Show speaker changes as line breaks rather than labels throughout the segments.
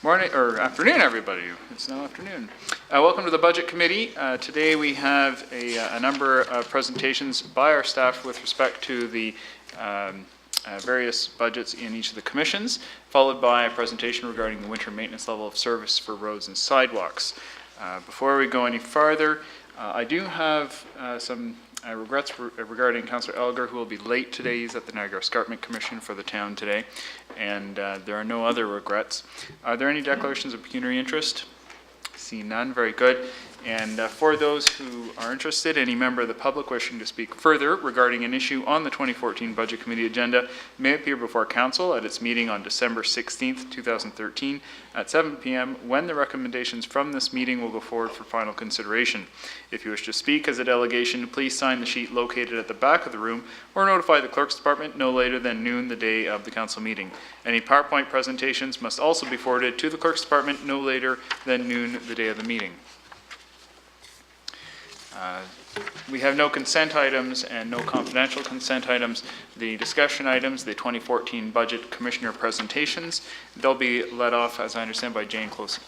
Morning or afternoon, everybody. It's now afternoon. Welcome to the Budget Committee. Today we have a number of presentations by our staff with respect to the various budgets in each of the commissions, followed by a presentation regarding the winter maintenance level of service for roads and sidewalks. Before we go any farther, I do have some regrets regarding Councillor Elgar, who will be late today. He's at the Niagara Escarpment Commission for the town today, and there are no other regrets. Are there any declarations of pecuniary interest? See none. Very good. And for those who are interested, any member of the public wishing to speak further regarding an issue on the 2014 Budget Committee agenda may appear before Council at its meeting on December 16th, 2013 at 7 p.m. when the recommendations from this meeting will go forward for final consideration. If you wish to speak as a delegation, please sign the sheet located at the back of the room or notify the Clerk's Department no later than noon the day of the Council meeting. Any PowerPoint presentations must also be forwarded to the Clerk's Department no later than noon the day of the meeting. We have no consent items and no confidential consent items. The discussion items, the 2014 Budget Commissioner presentations, they'll be led off, as I understand, by Jane Close.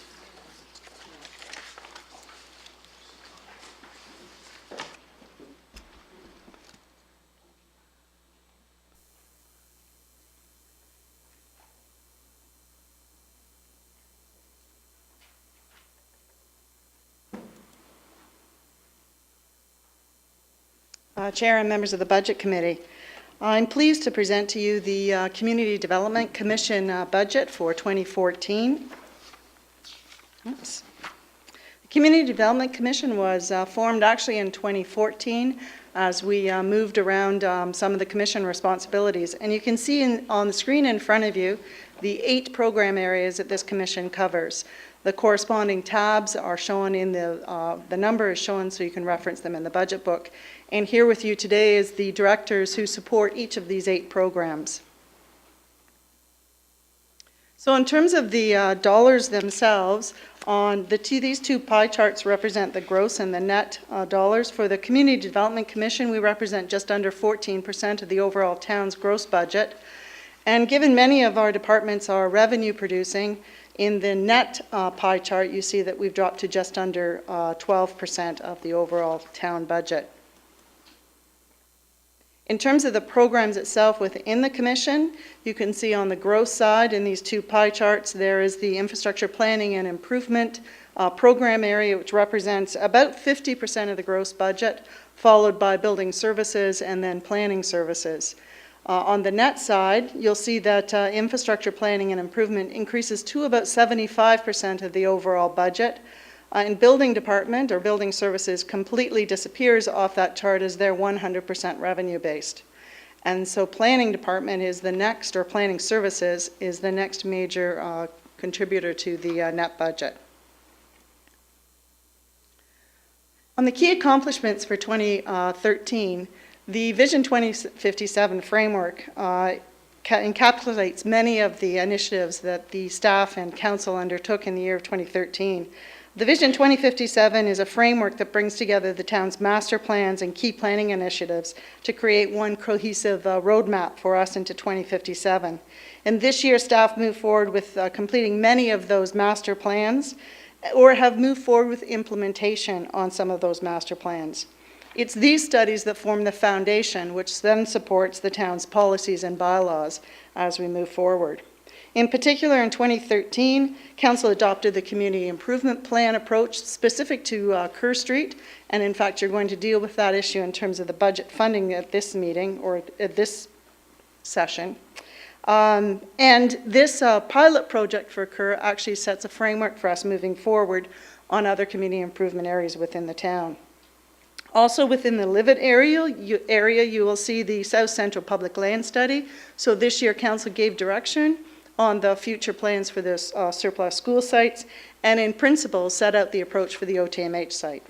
Chair and members of the Budget Committee, I'm pleased to present to you the Community Development Commission budget for 2014. Oops. The Community Development Commission was formed actually in 2014 as we moved around some of the Commission responsibilities. And you can see on the screen in front of you the 8 program areas that this Commission covers. The corresponding tabs are shown in the number is shown so you can reference them in the budget book. And here with you today is the directors who support each of these 8 programs. So in terms of the dollars themselves, these 2 pie charts represent the gross and the net dollars. For the Community Development Commission, we represent just under 14% of the overall town's gross budget. And given many of our departments are revenue producing, in the net pie chart, you see that we've dropped to just under 12% of the overall town budget. In terms of the programs itself within the Commission, you can see on the gross side in these 2 pie charts, there is the Infrastructure Planning and Improvement program area, which represents about 50% of the gross budget, followed by Building Services and then Planning Services. On the net side, you'll see that Infrastructure Planning and Improvement increases to about 75% of the overall budget. And Building Department or Building Services completely disappears off that chart as they're 100% revenue based. And so Planning Department is the next, or Planning Services is the next major contributor to the net budget. On the key accomplishments for 2013, the Vision 2057 framework encapsulates many of the initiatives that the staff and council undertook in the year of 2013. The Vision 2057 is a framework that brings together the town's master plans and key planning initiatives to create one cohesive roadmap for us into 2057. And this year, staff moved forward with completing many of those master plans or have moved forward with implementation on some of those master plans. It's these studies that form the foundation, which then supports the town's policies and bylaws as we move forward. In particular, in 2013, Council adopted the Community Improvement Plan approach specific to Kerr Street, and in fact, you're going to deal with that issue in terms of the budget funding at this meeting or at this session. And this pilot project for Kerr actually sets a framework for us moving forward on other community improvement areas within the town. Also within the Livet area, you will see the South Central Public Land Study. So this year, Council gave direction on the future plans for this surplus school sites, and in principle set out the approach for the OTMH site.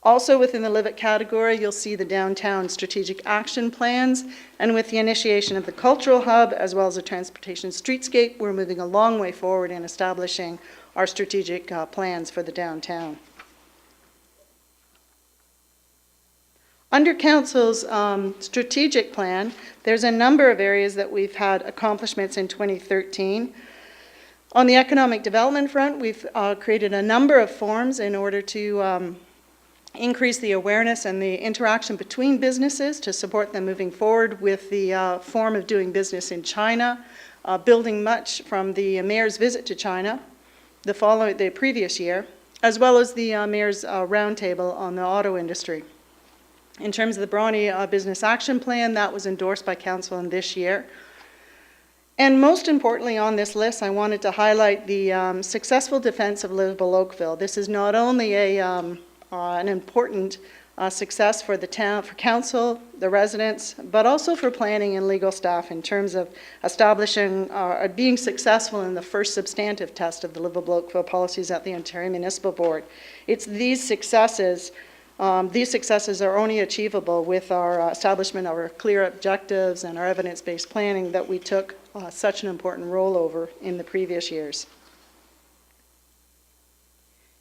Also within the Livet category, you'll see the downtown strategic action plans, and with the initiation of the cultural hub as well as the transportation streetscape, we're moving a long way forward in establishing our strategic plans for the downtown. Under Council's strategic plan, there's a number of areas that we've had accomplishments in 2013. On the economic development front, we've created a number of forums in order to increase the awareness and the interaction between businesses to support them moving forward with the form of doing business in China, building much from the mayor's visit to China the previous year, as well as the mayor's roundtable on the auto industry. In terms of the Brawny Business Action Plan, that was endorsed by Council in this year. And most importantly on this list, I wanted to highlight the successful defense of livable Oakville. This is not only an important success for the town, for council, the residents, but also for planning and legal staff in terms of establishing, being successful in the first substantive test of the livable Oakville policies at the Ontario Municipal Board. It's these successes are only achievable with our establishment of our clear objectives and our evidence-based planning that we took such an important role over in the previous years.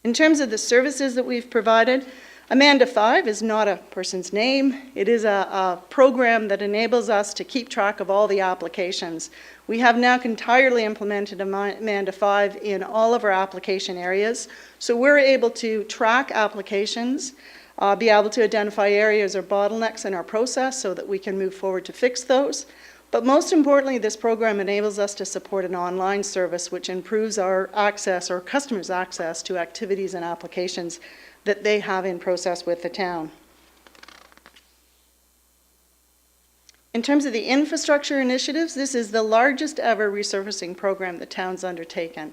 In terms of the services that we've provided, Amanda 5 is not a person's name. It is a program that enables us to keep track of all the applications. We have now entirely implemented Amanda 5 in all of our application areas, so we're able to track applications, be able to identify areas or bottlenecks in our process so that we can move forward to fix those. But most importantly, this program enables us to support an online service which improves our access, or customers' access to activities and applications that they have in process with the town. In terms of the infrastructure initiatives, this is the largest ever resurfacing program the town's undertaken.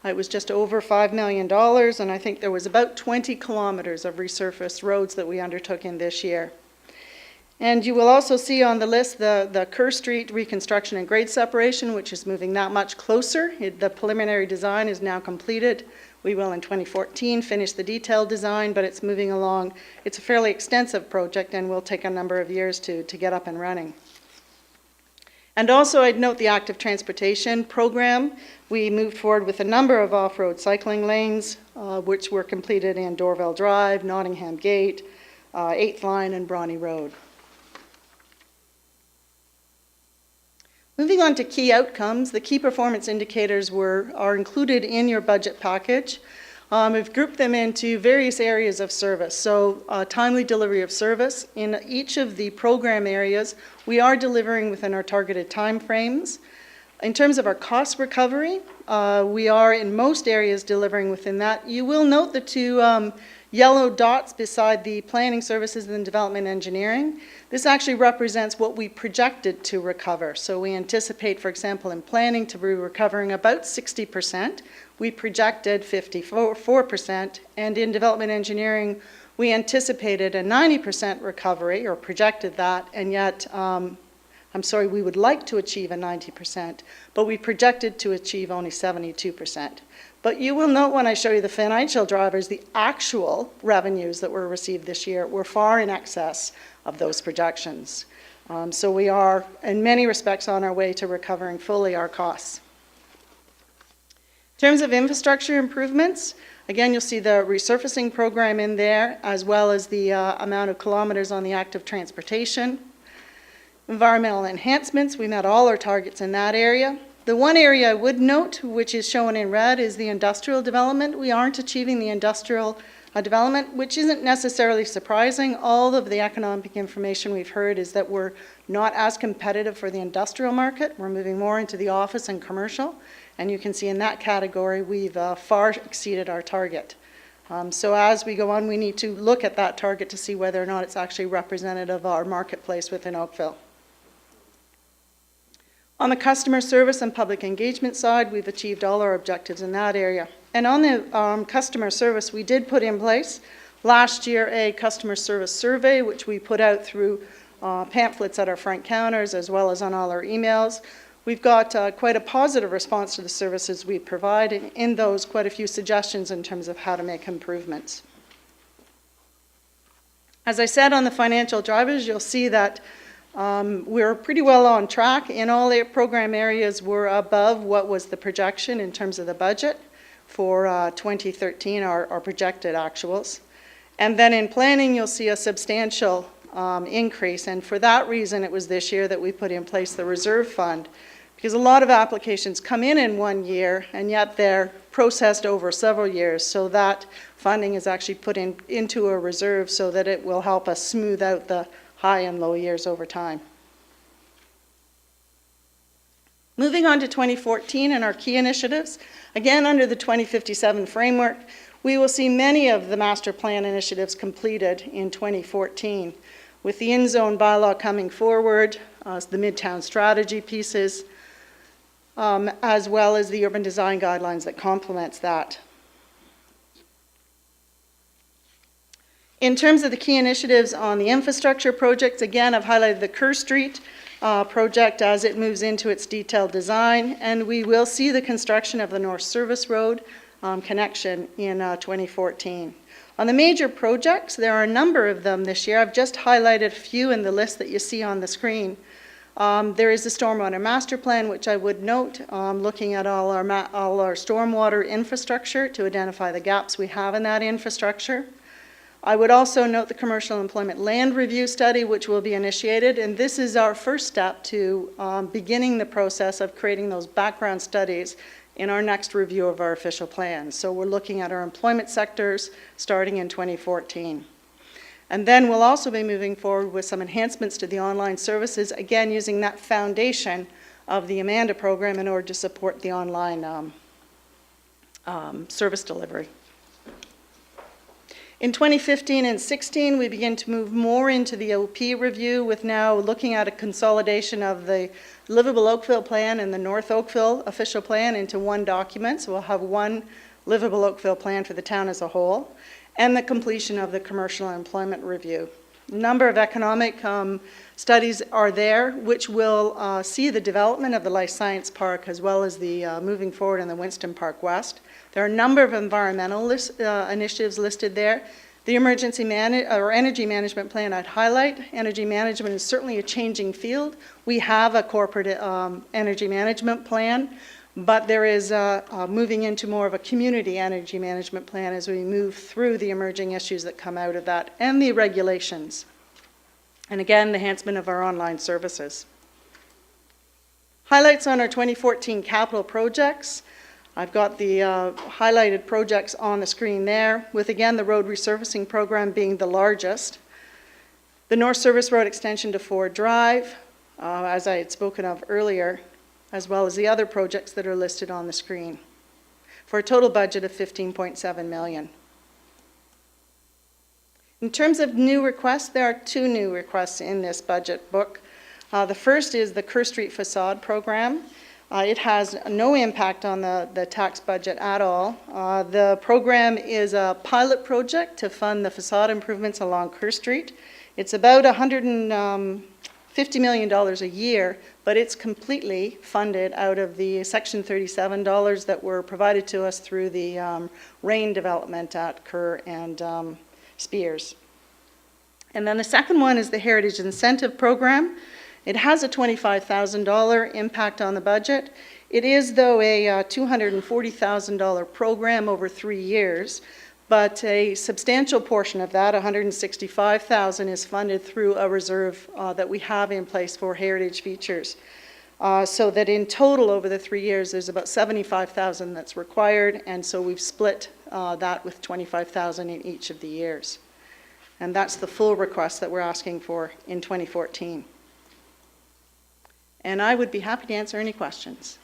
It was just over $5 million, and I think there was about 20 kilometers of resurfaced roads that we undertook in this year. And you will also see on the list the Kerr Street reconstruction and grade separation, which is moving that much closer. The preliminary design is now completed. We will in 2014 finish the detailed design, but it's moving along. It's a fairly extensive project and will take a number of years to get up and running. And also I'd note the active transportation program. We moved forward with a number of off-road cycling lanes, which were completed in Dorville Drive, Nottingham Gate, 8th Line, and Brawny Road. Moving on to key outcomes, the key performance indicators are included in your budget package. We've grouped them into various areas of service. So timely delivery of service. In each of the program areas, we are delivering within our targeted time frames. In terms of our cost recovery, we are in most areas delivering within that. You will note the two yellow dots beside the planning services and development engineering. This actually represents what we projected to recover. So we anticipate, for example, in planning to be recovering about 60%. We projected 54%, and in development engineering, we anticipated a 90% recovery, or projected that, and yet, we would like to achieve a 90%, but we projected to achieve only 72%. But you will note when I show you the financial drivers, the actual revenues that were received this year were far in excess of those projections. So we are, in many respects, on our way to recovering fully our costs. In terms of infrastructure improvements, again, you'll see the resurfacing program in there, as well as the amount of kilometers on the active transportation. Environmental enhancements, we met all our targets in that area. The one area I would note, which is shown in red, is the industrial development. We aren't achieving the industrial development, which isn't necessarily surprising. All of the economic information we've heard is that we're not as competitive for the industrial market. We're moving more into the office and commercial. And you can see in that category, we've far exceeded our target. So as we go on, we need to look at that target to see whether or not it's actually representative of our marketplace within Oakville. On the customer service and public engagement side, we've achieved all our objectives in that area. And on the customer service, we did put in place last year a customer service survey, which we put out through pamphlets at our front counters, as well as on all our emails. We've got quite a positive response to the services we provide, and in those, quite a few suggestions in terms of how to make improvements. As I said on the financial drivers, you'll see that we're pretty well on track. In all the program areas, we're above what was the projection in terms of the budget for 2013, our projected actuals. And then in planning, you'll see a substantial increase. And for that reason, it was this year that we put in place the reserve fund, because a lot of applications come in 1 year, and yet they're processed over several years. So that funding is actually put into a reserve so that it will help us smooth out the high and low years over time. Moving on to 2014 and our key initiatives, again under the 2057 framework, we will see many of the master plan initiatives completed in 2014, with the in-zone bylaw coming forward, the Midtown strategy pieces, as well as the urban design guidelines that complements that. In terms of the key initiatives on the infrastructure projects, again, I've highlighted the Kerr Street project as it moves into its detailed design, and we will see the construction of the North Service Road connection in 2014. On the major projects, there are a number of them this year. I've just highlighted a few in the list that you see on the screen. There is the Stormwater Master Plan, which I would note, looking at all our stormwater infrastructure to identify the gaps we have in that infrastructure. I would also note the Commercial Employment Land Review Study, which will be initiated, and this is our first step to beginning the process of creating those background studies in our next review of our official plans. So we're looking at our employment sectors starting in 2014. And then we'll also be moving forward with some enhancements to the online services, again using that foundation of the Amanda program in order to support the online service delivery. In 2015 and 16, we begin to move more into the OP review, with now looking at a consolidation of the Livable Oakville Plan and the North Oakville official plan into one document. So we'll have one Livable Oakville Plan for the town as a whole, and the completion of the Commercial Employment Review. A number of economic studies are there, which will see the development of the Life Science Park as well as the moving forward in the Winston Park West. There are a number of environmental initiatives listed there. The energy management plan I'd highlight. Energy management is certainly a changing field. We have a corporate energy management plan, but there is moving into more of a community energy management plan as we move through the emerging issues that come out of that and the regulations. And again, the enhancement of our online services. Highlights on our 2014 capital projects. I've got the highlighted projects on the screen there, with again the road resurfacing program being the largest. The North Service Road extension to Ford Drive, as I had spoken of earlier, as well as the other projects that are listed on the screen, for a total budget of $15.7 million. In terms of new requests, there are two new requests in this budget book. The first is the Kerr Street Facade Program. It has no impact on the tax budget at all. The program is a pilot project to fund the facade improvements along Kerr Street. It's about $150 million a year, but it's completely funded out of the Section 37 dollars that were provided to us through the RAIN development at Kerr and Spears. And then the second one is the Heritage Incentive Program. It has a $25,000 impact on the budget. It is, though, a $240,000 program over 3 years, but a substantial portion of that, $165,000, is funded through a reserve that we have in place for heritage features. So that in total over the 3 years, there's about $75,000 that's required, and so we've split that with $25,000 in each of the years. And that's the full request that we're asking for in 2014. And I would be happy to answer any questions.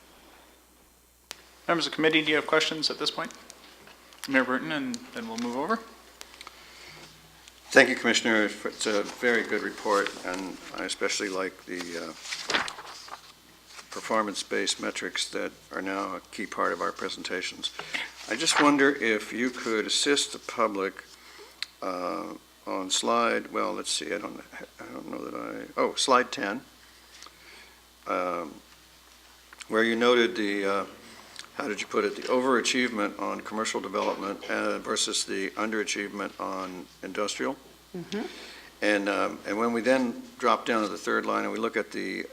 Members of the committee, do you have questions at this point? Mayor Burton, and then we'll move over.
Thank you, Commissioner. It's a very good report, and I especially like the performance-based metrics that are now a key part of our presentations. I just wonder if you could assist the public on slide, well, let's see, I don't know that slide 10. Where you noted the, how did you put it, the overachievement on commercial development versus the underachievement on industrial. Mm-hmm. And when we then drop down to the third line and we look at the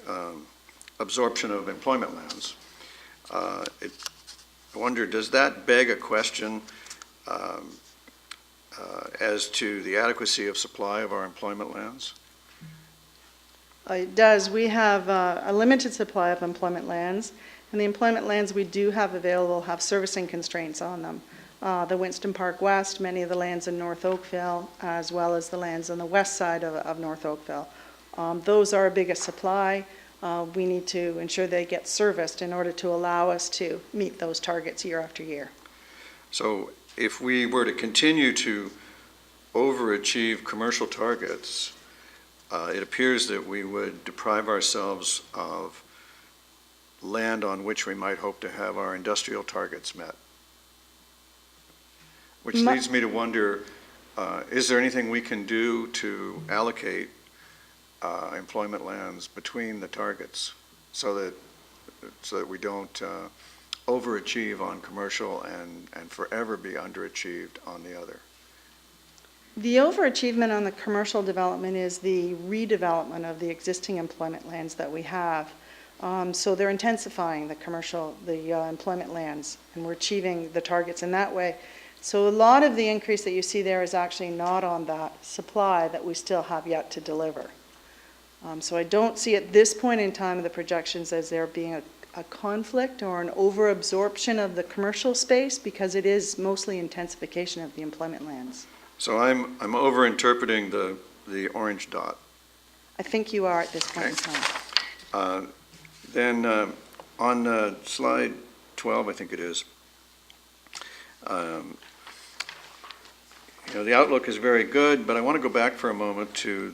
absorption of employment lands, I wonder, does that beg a question as to the adequacy of supply of our employment lands?
It does. We have a limited supply of employment lands, and the employment lands we do have available have servicing constraints on them. The Winston Park West, many of the lands in North Oakville, as well as the lands on the west side of North Oakville. Those are our biggest supply. We need to ensure they get serviced in order to allow us to meet those targets year after year.
So if we were to continue to overachieve commercial targets, it appears that we would deprive ourselves of land on which we might hope to have our industrial targets met. Which leads me to wonder, is there anything we can do to allocate employment lands between the targets so that we don't overachieve on commercial and forever be underachieved on the other?
The overachievement on the commercial development is the redevelopment of the existing employment lands that we have. So they're intensifying the employment lands, and we're achieving the targets in that way. So a lot of the increase that you see there is actually not on that supply that we still have yet to deliver. So I don't see at this point in time the projections as there being a conflict or an overabsorption of the commercial space, because it is mostly intensification of the employment lands.
So I'm overinterpreting the orange dot.
I think you are at this point in time.
Then on slide 12, I think it is, the outlook is very good, but I want to go back for a moment to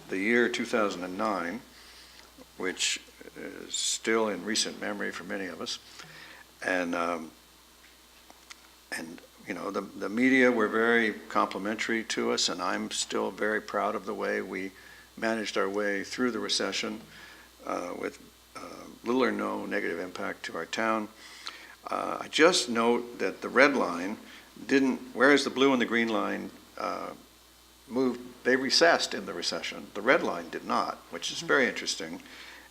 the year 2009, which is still in recent memory for many of us, and the media were very complimentary to us, and I'm still very proud of the way we managed our way through the recession with little or no negative impact to our town. I just note that the red line didn't, whereas the blue and the green line moved, they recessed in the recession. The red line did not, which is very interesting,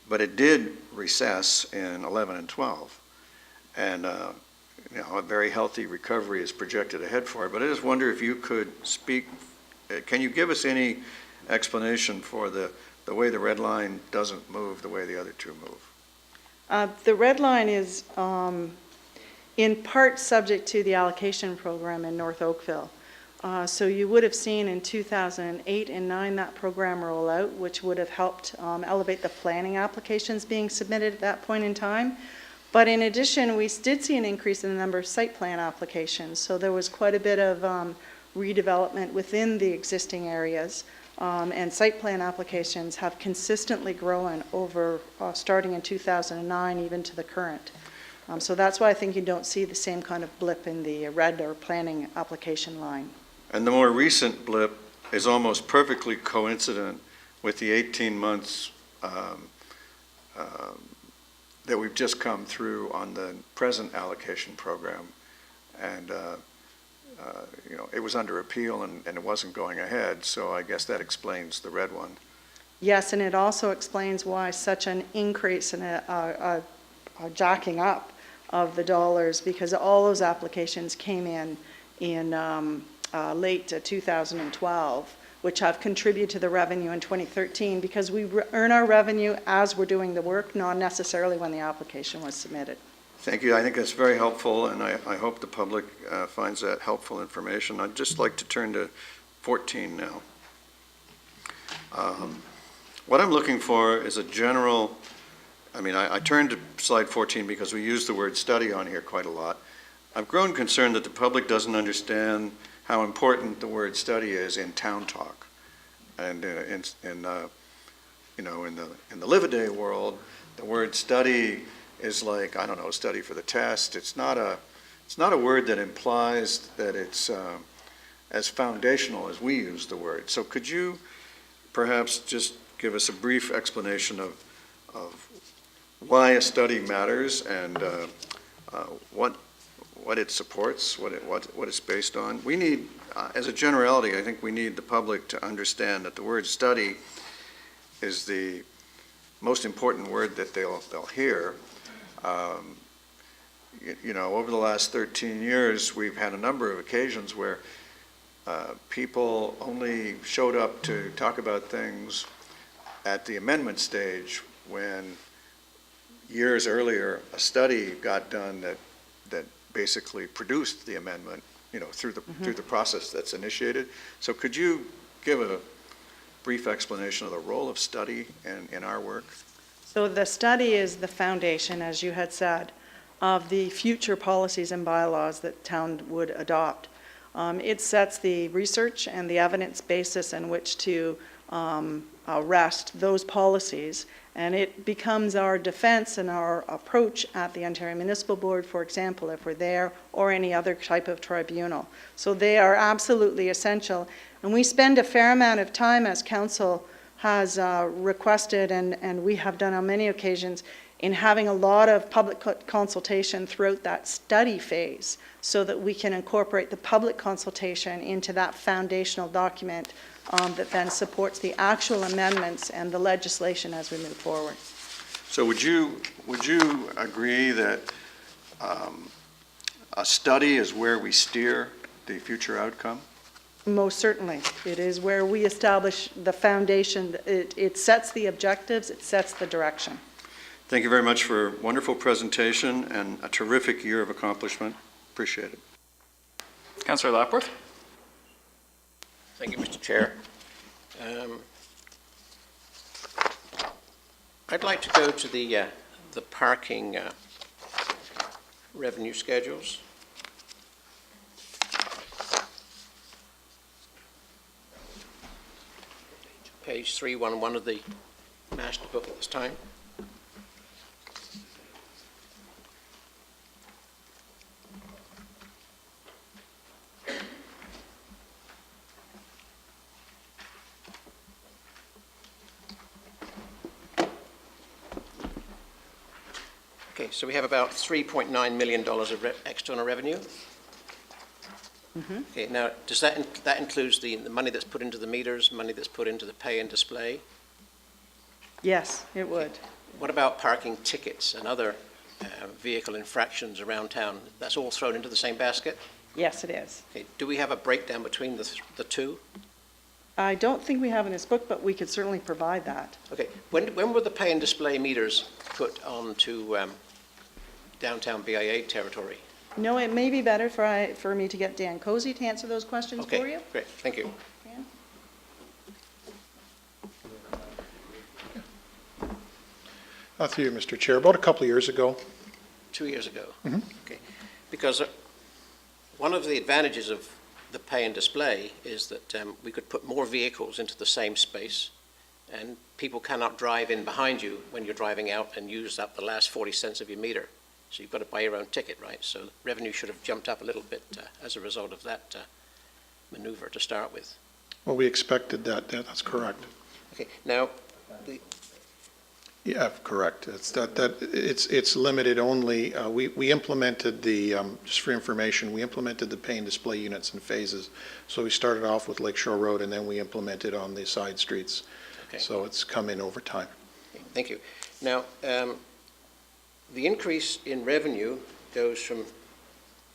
but it did recess in 11 and 12. And a very healthy recovery is projected ahead for it. But I just wonder if you could speak, can you give us any explanation for the way the red line doesn't move the way the other two move?
The red line is in part subject to the allocation program in North Oakville. So you would have seen in 2008 and 9 that program roll out, which would have helped elevate the planning applications being submitted at that point in time. But in addition, we did see an increase in the number of site plan applications. So there was quite a bit of redevelopment within the existing areas. And site plan applications have consistently grown over starting in 2009 even to the current. So that's why I think you don't see the same kind of blip in the red or planning application line.
And the more recent blip is almost perfectly coincident with the 18 months that we've just come through on the present allocation program. And it was under appeal and it wasn't going ahead, so I guess that explains the red one.
Yes, and it also explains why such an increase in a jacking up of the dollars, because all those applications came in late 2012, which have contributed to the revenue in 2013, because we earn our revenue as we're doing the work, not necessarily when the application was submitted.
Thank you. I think that's very helpful, and I hope the public finds that helpful information. I'd just like to turn to 14 now. What I'm looking for is a general, I turned to slide 14 because we use the word study on here quite a lot. I've grown concerned that the public doesn't understand how important the word study is in town talk. And in the live-a-day world, the word study is like, I don't know, study for the test. It's not a word that implies that it's as foundational as we use the word. So could you perhaps just give us a brief explanation of why a study matters and what it supports, what it's based on? We need, as a generality, I think we need the public to understand that the word study is the most important word that they'll hear. Over the last 13 years, we've had a number of occasions where people only showed up to talk about things at the amendment stage when years earlier a study got done that basically produced the amendment, through the process that's initiated. So could you give a brief explanation of the role of study in our work?
So the study is the foundation, as you had said, of the future policies and bylaws that town would adopt. It sets the research and the evidence basis in which to rest those policies, and it becomes our defense and our approach at the Ontario Municipal Board, for example, if we're there, or any other type of tribunal. So they are absolutely essential, and we spend a fair amount of time, as Council has requested, and we have done on many occasions, in having a lot of public consultation throughout that study phase so that we can incorporate the public consultation into that foundational document that then supports the actual amendments and the legislation as we move forward.
So would you agree that a study is where we steer the future outcome?
Most certainly. It is where we establish the foundation. It sets the objectives, it sets the direction.
Thank you very much for a wonderful presentation and a terrific year of accomplishment. Appreciate it.
Councillor Lapworth?
Thank you, Mr. Chair. I'd like to go to the parking revenue schedules. Page 311 of the master book at this time. Okay, so we have about $3.9 million of external revenue.
Mm-hmm.
Okay, now does that includes the money that's put into the meters, money that's put into the pay and display?
Yes, it would.
What about parking tickets and other vehicle infractions around town? That's all thrown into the same basket?
Yes, it is.
Okay, do we have a breakdown between the two?
I don't think we have in this book, but we could certainly provide that.
Okay, when were the pay and display meters put onto downtown BIA territory?
No, it may be better for me to get Dan Cozy to answer those questions for you.
Okay, great, thank you.
Dan?
Through you, Mr. Chair. About a couple of years ago.
2 years ago?
Mhm.
Okay, because one of the advantages of the pay and display is that we could put more vehicles into the same space, and people cannot drive in behind you when you're driving out and use up the last 40 cents of your meter. So you've got to buy your own ticket, right? So revenue should have jumped up a little bit as a result of that maneuver to start with.
Well, we expected that. Yeah, that's correct.
Okay, now,
Yeah, correct. It's limited only. We implemented just for information, we implemented the pay and display units in phases. So we started off with Lakeshore Road, and then we implemented on the side streets.
Okay.
So it's come in over time.
Okay, thank you. Now, the increase in revenue goes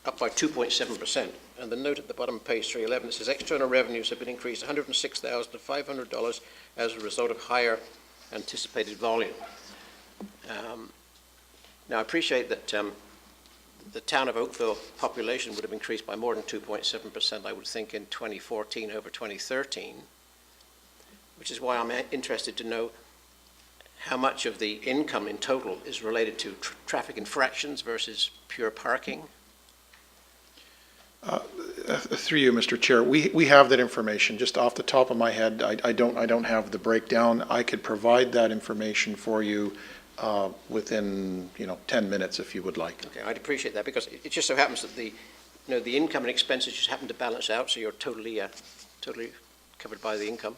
up by 2.7%, and the note at the bottom of page 311, it says external revenues have been increased $106,500 as a result of higher anticipated volume. Now, I appreciate that the town of Oakville population would have increased by more than 2.7%, I would think, in 2014 over 2013, which is why I'm interested to know how much of the income in total is related to traffic infractions versus pure parking?
Through you, Mr. Chair, we have that information. Just off the top of my head, I don't have the breakdown. I could provide that information for you within 10 minutes if you would like.
Okay, I'd appreciate that, because it just so happens that the income and expenses just happen to balance out, so you're totally covered by the income.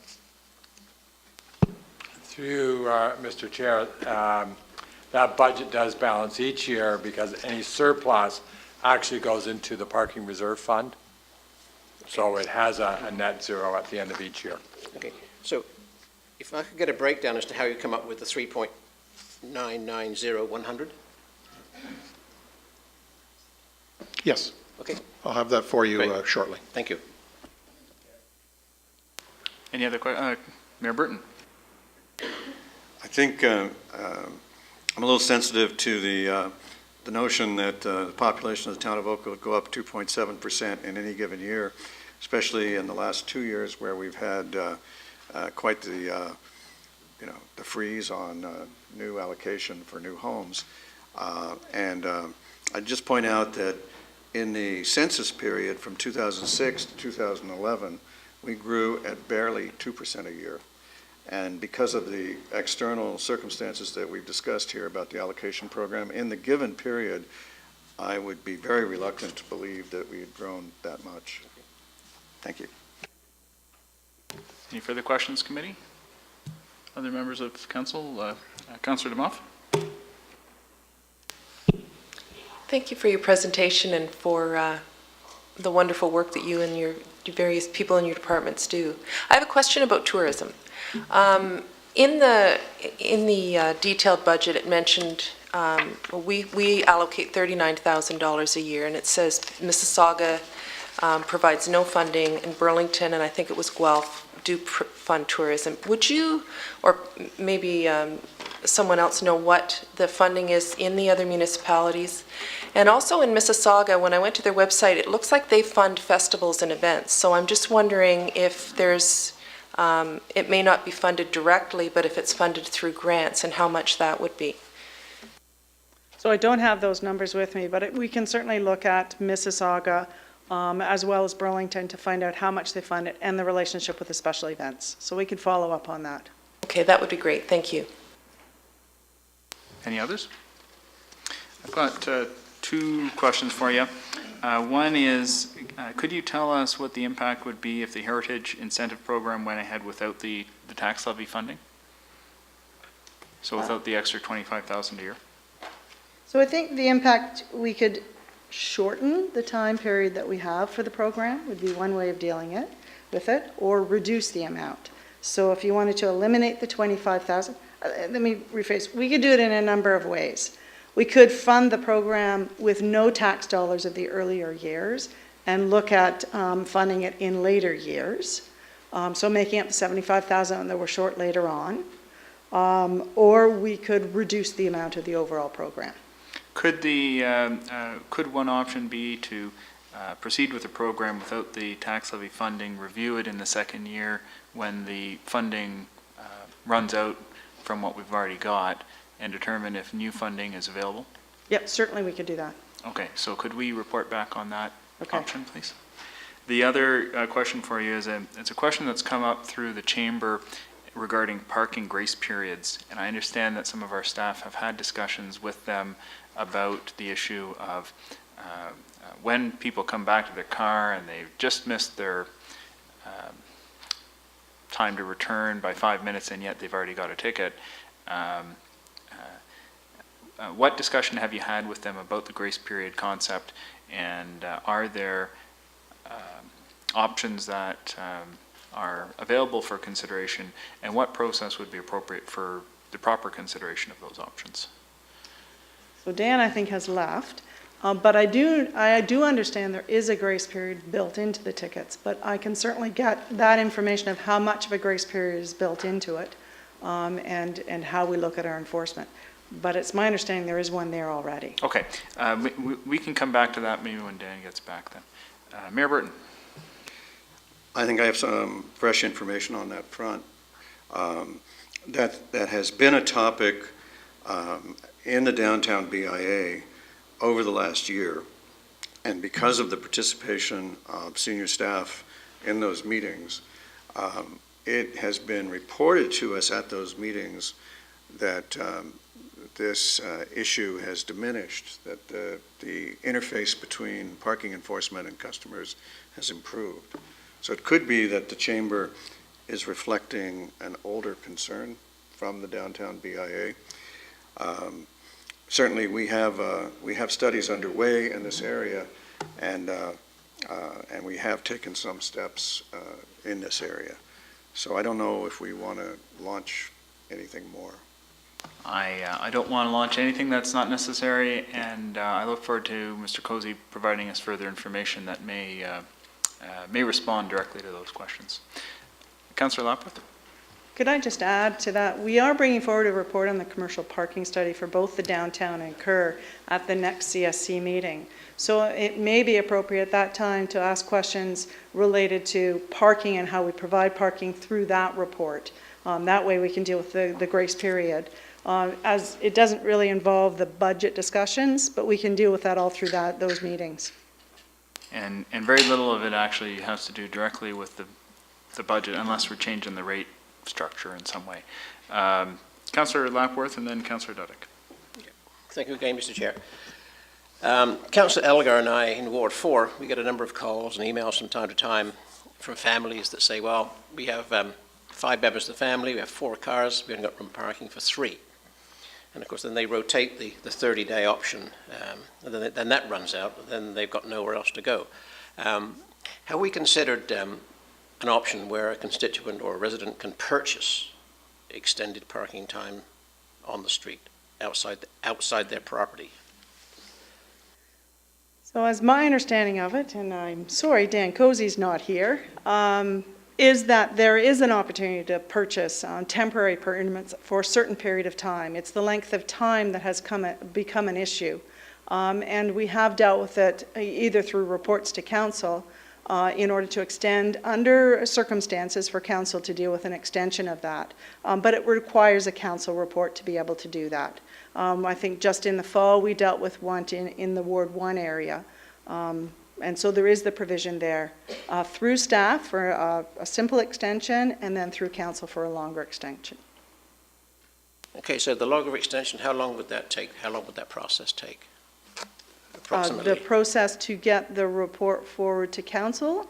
Through you, Mr. Chair, that budget does balance each year because any surplus actually goes into the parking reserve fund. So it has a net zero at the end of each year.
Okay, so if I could get a breakdown as to how you come up with the 3.990100?
Yes,
Okay,
I'll have that for you
Great.
shortly.
thank you.
Any other questions? Mayor Burton?
think I'm a little sensitive to the notion that the population of the town of Oakville would go up 2.7% in any given year, especially in the last 2 years where we've had quite the the freeze on new allocation for new homes. I'd just point out that in the census period from 2006 to 2011, we grew at barely 2% a year. And because of the external circumstances that we've discussed here about the allocation program, in the given period, I would be very reluctant to believe that we had grown that much. Thank you.
Any further questions, committee? Other members of council? Councillor DeMoff?
Thank you for your presentation and for the wonderful work that you and your various people in your departments do. I have a question about tourism. In the detailed budget, it mentioned we allocate $39,000 a year, and it says Mississauga provides no funding, and Burlington and I think it was Guelph do fund tourism. Would you, or maybe someone else, know what the funding is in the other municipalities? And also in Mississauga, when I went to their website, it looks like they fund festivals and events. So I'm just wondering if there's, it may not be funded directly, but if it's funded through grants and how much that would be.
So I don't have those numbers with me, but we can certainly look at Mississauga as well as Burlington to find out how much they fund it and the relationship with the special events. So we could follow up on that.
Okay, that would be great. Thank you.
Any others? I've got two questions for you. One is, could you tell us what the impact would be if the Heritage Incentive Program went ahead without the tax levy funding? So without the extra $25,000 a year?
So I think the impact, we could shorten the time period that we have for the program would be one way of dealing with it, or reduce the amount. So if you wanted to eliminate the $25,000, let me rephrase, we could do it in a number of ways. We could fund the program with no tax dollars of the earlier years and look at funding it in later years. So making up the $75,000 that were short later on. Or we could reduce the amount of the overall program.
Could one option be to proceed with the program without the tax levy funding, review it in the second year when the funding runs out from what we've already got, and determine if new funding is available?
Yep, certainly we could do that.
Okay, so could we report back on that
Okay.
option, please? The other question for you is it's a question that's come up through the chamber regarding parking grace periods, and I understand that some of our staff have had discussions with them about the issue of when people come back to their car and they've just missed their time to return by 5 minutes and yet they've already got a ticket. What discussion have you had with them about the grace period concept, and are there options that are available for consideration, and what process would be appropriate for the proper consideration of those options?
So Dan, I think, has left, but I do understand there is a grace period built into the tickets, but I can certainly get that information of how much of a grace period is built into it, and how we look at our enforcement. But it's my understanding there is one there already.
Okay, we can come back to that maybe when Dan gets back then. Mayor Burton.
I think I have some fresh information on that front. That has been a topic in the downtown BIA over the last year, and because of the participation of senior staff in those meetings, it has been reported to us at those meetings that this issue has diminished, that the interface between parking enforcement and customers has improved. So it could be that the chamber is reflecting an older concern from the downtown BIA. Certainly, we have studies underway in this area, and we have taken some steps in this area. So I don't know if we want to launch anything more.
I don't want to launch anything that's not necessary, and I look forward to Mr. Cozy providing us further information that may respond directly to those questions. Councillor Lapworth.
Could I just add to that? We are bringing forward a report on the commercial parking study for both the downtown and Kerr at the next CSC meeting. So it may be appropriate at that time to ask questions related to parking and how we provide parking through that report. That way we can deal with the grace period. As it doesn't really involve the budget discussions, but we can deal with that all through those meetings.
And very little of it actually has to do directly with the budget unless we're changing the rate structure in some way. Councillor Lapworth and then Councillor Duddick.
Thank you again, Mr. Chair. Councillor Elgar and I in Ward 4, we get a number of calls and emails from time to time from families that say, well, we have 5 members of the family, we have 4 cars, we haven't got room parking for 3. And of course then they rotate the 30-day option, and then that runs out, then they've got nowhere else to go. Have we considered an option where a constituent or a resident can purchase extended parking time on the street outside their property?
So as my understanding of it, and I'm sorry Dan Cozy's not here, is that there is an opportunity to purchase temporary permits for a certain period of time. It's the length of time that has become an issue. And we have dealt with it either through reports to council in order to extend under circumstances for council to deal with an extension of that. But it requires a council report to be able to do that. I think just in the fall we dealt with one in the Ward 1 area. And so there is the provision there through staff for a simple extension and then through council for a longer extension.
Okay, so the longer extension, how long would that take? How long would that process take? Approximately.
The process to get the report forward to council,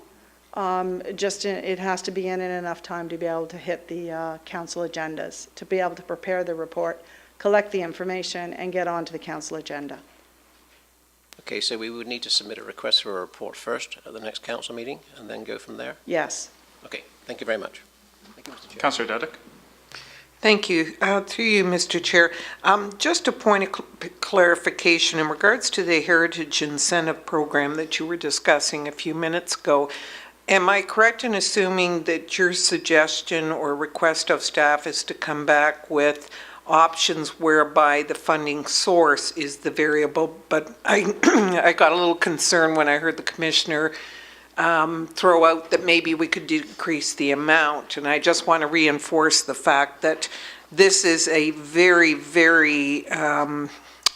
it has to be in enough time to be able to hit the council agendas, to be able to prepare the report, collect the information, and get onto the council agenda.
Okay, so we would need to submit a request for a report first at the next council meeting and then go from there?
Yes.
Okay, thank you very much. Thank you, Mr. Chair.
Councillor Duddick.
Thank you. Through you, Mr. Chair. Just a point of clarification in regards to the Heritage Incentive Program that you were discussing a few minutes ago. Am I correct in assuming that your suggestion or request of staff is to come back with options whereby the funding source is the variable? But I got a little concerned when I heard the Commissioner throw out that maybe we could decrease the amount. And I just want to reinforce the fact that this is a very, very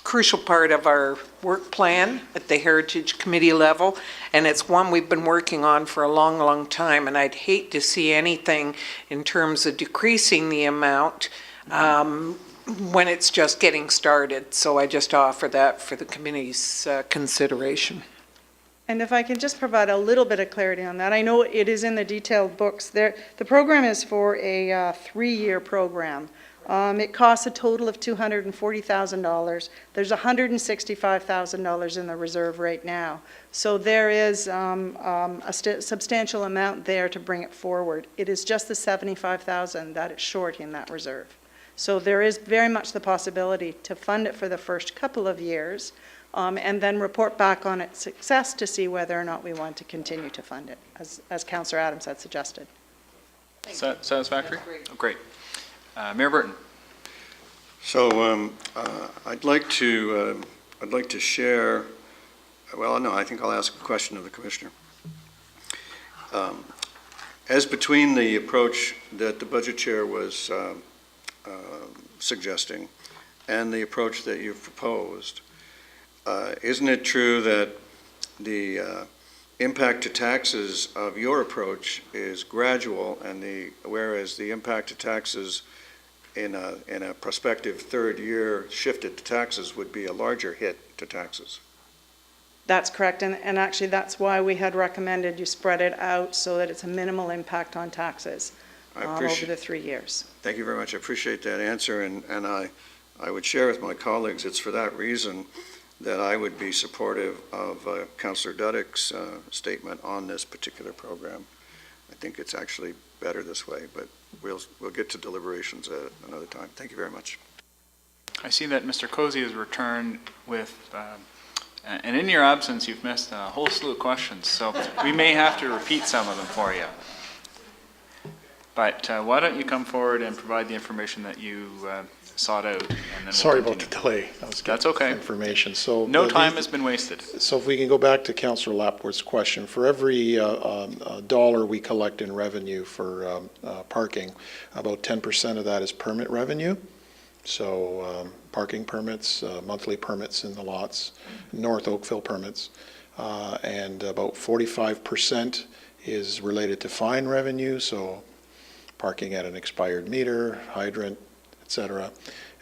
crucial part of our work plan at the Heritage Committee level. And it's one we've been working on for a long, long time. And I'd hate to see anything in terms of decreasing the amount when it's just getting started. So I just offer that for the committee's consideration.
And if I can just provide a little bit of clarity on that, I know it is in the detailed books. The program is for a 3-year program. It costs a total of $240,000. There's $165,000 in the reserve right now. So there is a substantial amount there to bring it forward. It is just the $75,000 that is short in that reserve. So there is very much the possibility to fund it for the first couple of years, and then report back on its success to see whether or not we want to continue to fund it, as Councillor Adams had suggested.
Satisfactory? Oh, great. Mayor Burton.
So I'd like to share. Well, no, I think I'll ask a question of the Commissioner. As between the approach that the Budget Chair was suggesting and the approach that you've proposed, isn't it true that the impact to taxes of your approach is gradual, and whereas the impact to taxes in a prospective 3rd year shifted to taxes would be a larger hit to taxes?
That's correct, and actually that's why we had recommended you spread it out so that it's a minimal impact on taxes over the 3 years.
Thank you very much. I appreciate that answer, and I would share with my colleagues, it's for that reason that I would be supportive of Councillor Duddick's statement on this particular program. I think it's actually better this way, but we'll get to deliberations at another time. Thank you very much.
I see that Mr. Cozy has returned with, and in your absence, you've missed a whole slew of questions, so we may have to repeat some of them for you. But why don't you come forward and provide the information that you sought out? And then we'll
Sorry about the
continue.
delay. I was
That's
getting
okay.
information. So
No time has been wasted.
So if we can go back to Councillor Lapworth's question, for every dollar we collect in revenue for parking, about 10% of that is permit revenue. So parking permits, monthly permits in the lots, North Oakville permits, and about 45% is related to fine revenue, so parking at an expired meter, hydrant, et cetera.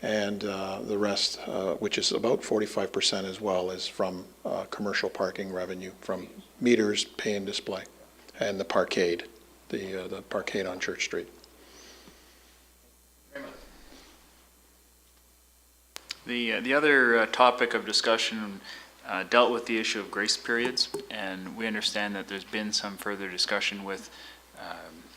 And the rest, which is about 45% as well, is from commercial parking revenue, from meters, pay and display, and the parkade, the parkade on Church Street.
The other topic of discussion dealt with the issue of grace periods, and we understand that there's been some further discussion with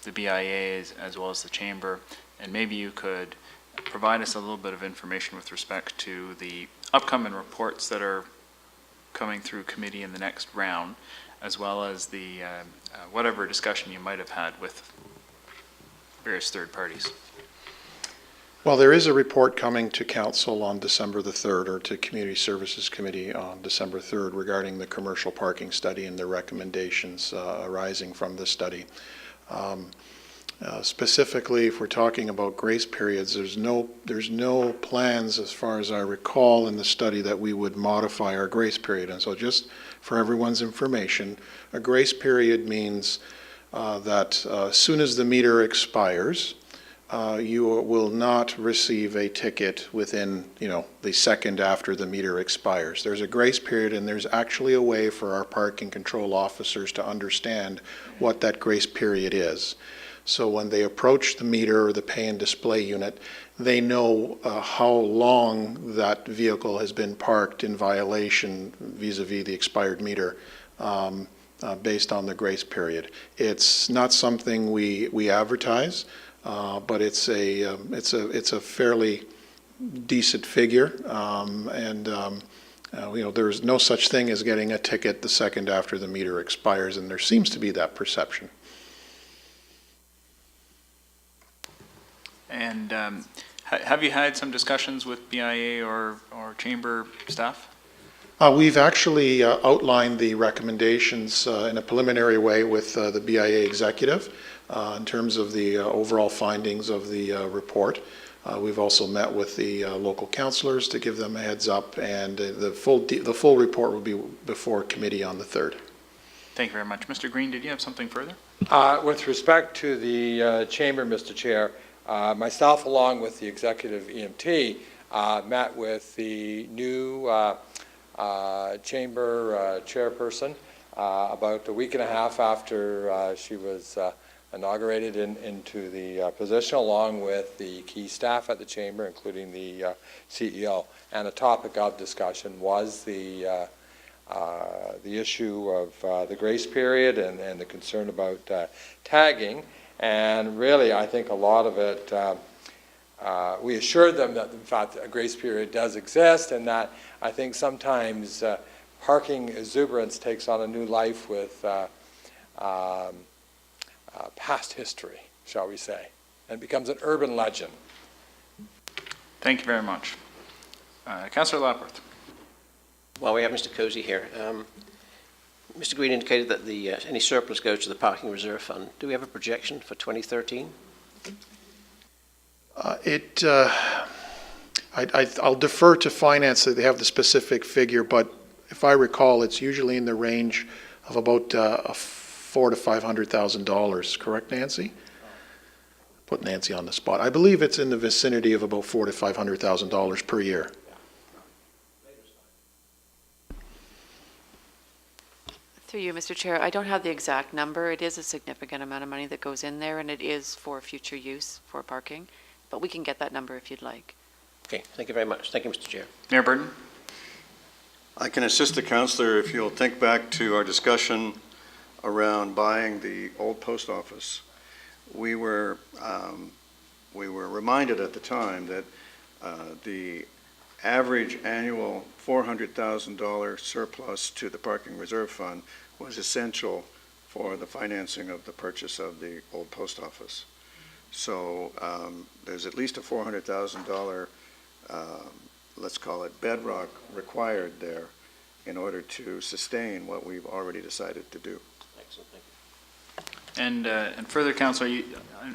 the BIA as well as the Chamber, and maybe you could provide us a little bit of information with respect to the upcoming reports that are coming through committee in the next round, as well as the whatever discussion you might have had with various third parties.
Well, there is a report coming to Council on December the 3rd, or to Community Services Committee on December 3rd, regarding the commercial parking study and the recommendations arising from the study. Specifically, if we're talking about grace periods, there's no plans, as far as I recall, in the study that we would modify our grace period. And so, just for everyone's information, a grace period means that as soon as the meter expires, you will not receive a ticket within, the second after the meter expires. There's a grace period, and there's actually a way for our parking control officers to understand what that grace period is. So when they approach the meter or the pay and display unit, they know how long that vehicle has been parked in violation vis-a-vis the expired meter, based on the grace period. It's not something we advertise. But it's a fairly decent figure, there's no such thing as getting a ticket the second after the meter expires, and there seems to be that perception.
And have you had some discussions with BIA or Chamber staff?
We've actually outlined the recommendations in a preliminary way with the BIA executive in terms of the overall findings of the report. We've also met with the local councillors to give them a heads up, and the full report will be before committee on the 3rd.
Thank you very much. Mr. Green, did you have something further?
With respect to the Chamber, Mr. Chair, myself along with the executive EMT met with the new Chamber chairperson about a week and a half after she was inaugurated into the position, along with the key staff at the Chamber, including the CEO. And the topic of discussion was the issue of the grace period and the concern about tagging. And really, I think a lot of it, we assured them that, in fact, a grace period does exist, and that I think sometimes parking exuberance takes on a new life with past history, shall we say, and becomes an urban legend.
Thank you very much. Councillor Lapworth.
While we have Mr. Cozy here, Mr. Green indicated that any surplus goes to the Parking Reserve Fund. Do we have a projection for 2013?
I'll defer to finance that they have the specific figure, but if I recall, it's usually in the range of about $400,000 to $500,000. Correct, Nancy? Put Nancy on the spot. I believe it's in the vicinity of about $400,000 to $500,000 per year.
Through you, Mr. Chair, I don't have the exact number. It is a significant amount of money that goes in there, and it is for future use for parking. But we can get that number if you'd like.
Okay, thank you very much. Thank you, Mr. Chair.
Mayor Burton.
I can assist the councillor if you'll think back to our discussion around buying the old post office. We were reminded at the time that the average annual $400,000 surplus to the Parking Reserve Fund was essential for the financing of the purchase of the old post office. So there's at least a $400,000, let's call it bedrock, required there in order to sustain what we've already decided to do.
Excellent, thank you.
And further, Councillor,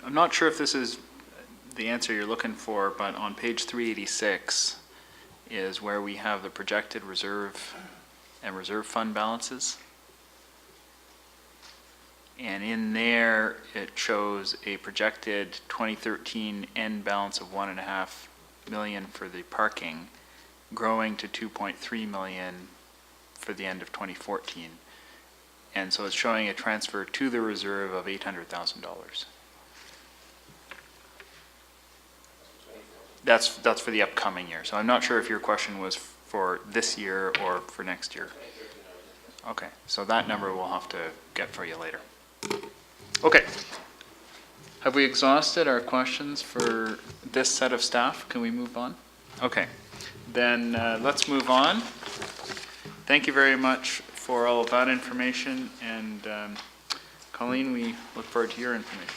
I'm not sure if this is the answer you're looking for, but on page 386 is where we have the projected reserve and reserve fund balances. And in there, it shows a projected 2013 end balance of $1.5 million for the parking, growing to $2.3 million for the end of 2014. And so it's showing a transfer to the reserve of $800,000. That's for the upcoming year. So I'm not sure if your question was for this year or for next year. Okay, so that number we'll have to get for you later. Okay. Have we exhausted our questions for this set of staff? Can we move on? Okay, then let's move on. Thank you very much for all of that information, and Colleen, we look forward to your information.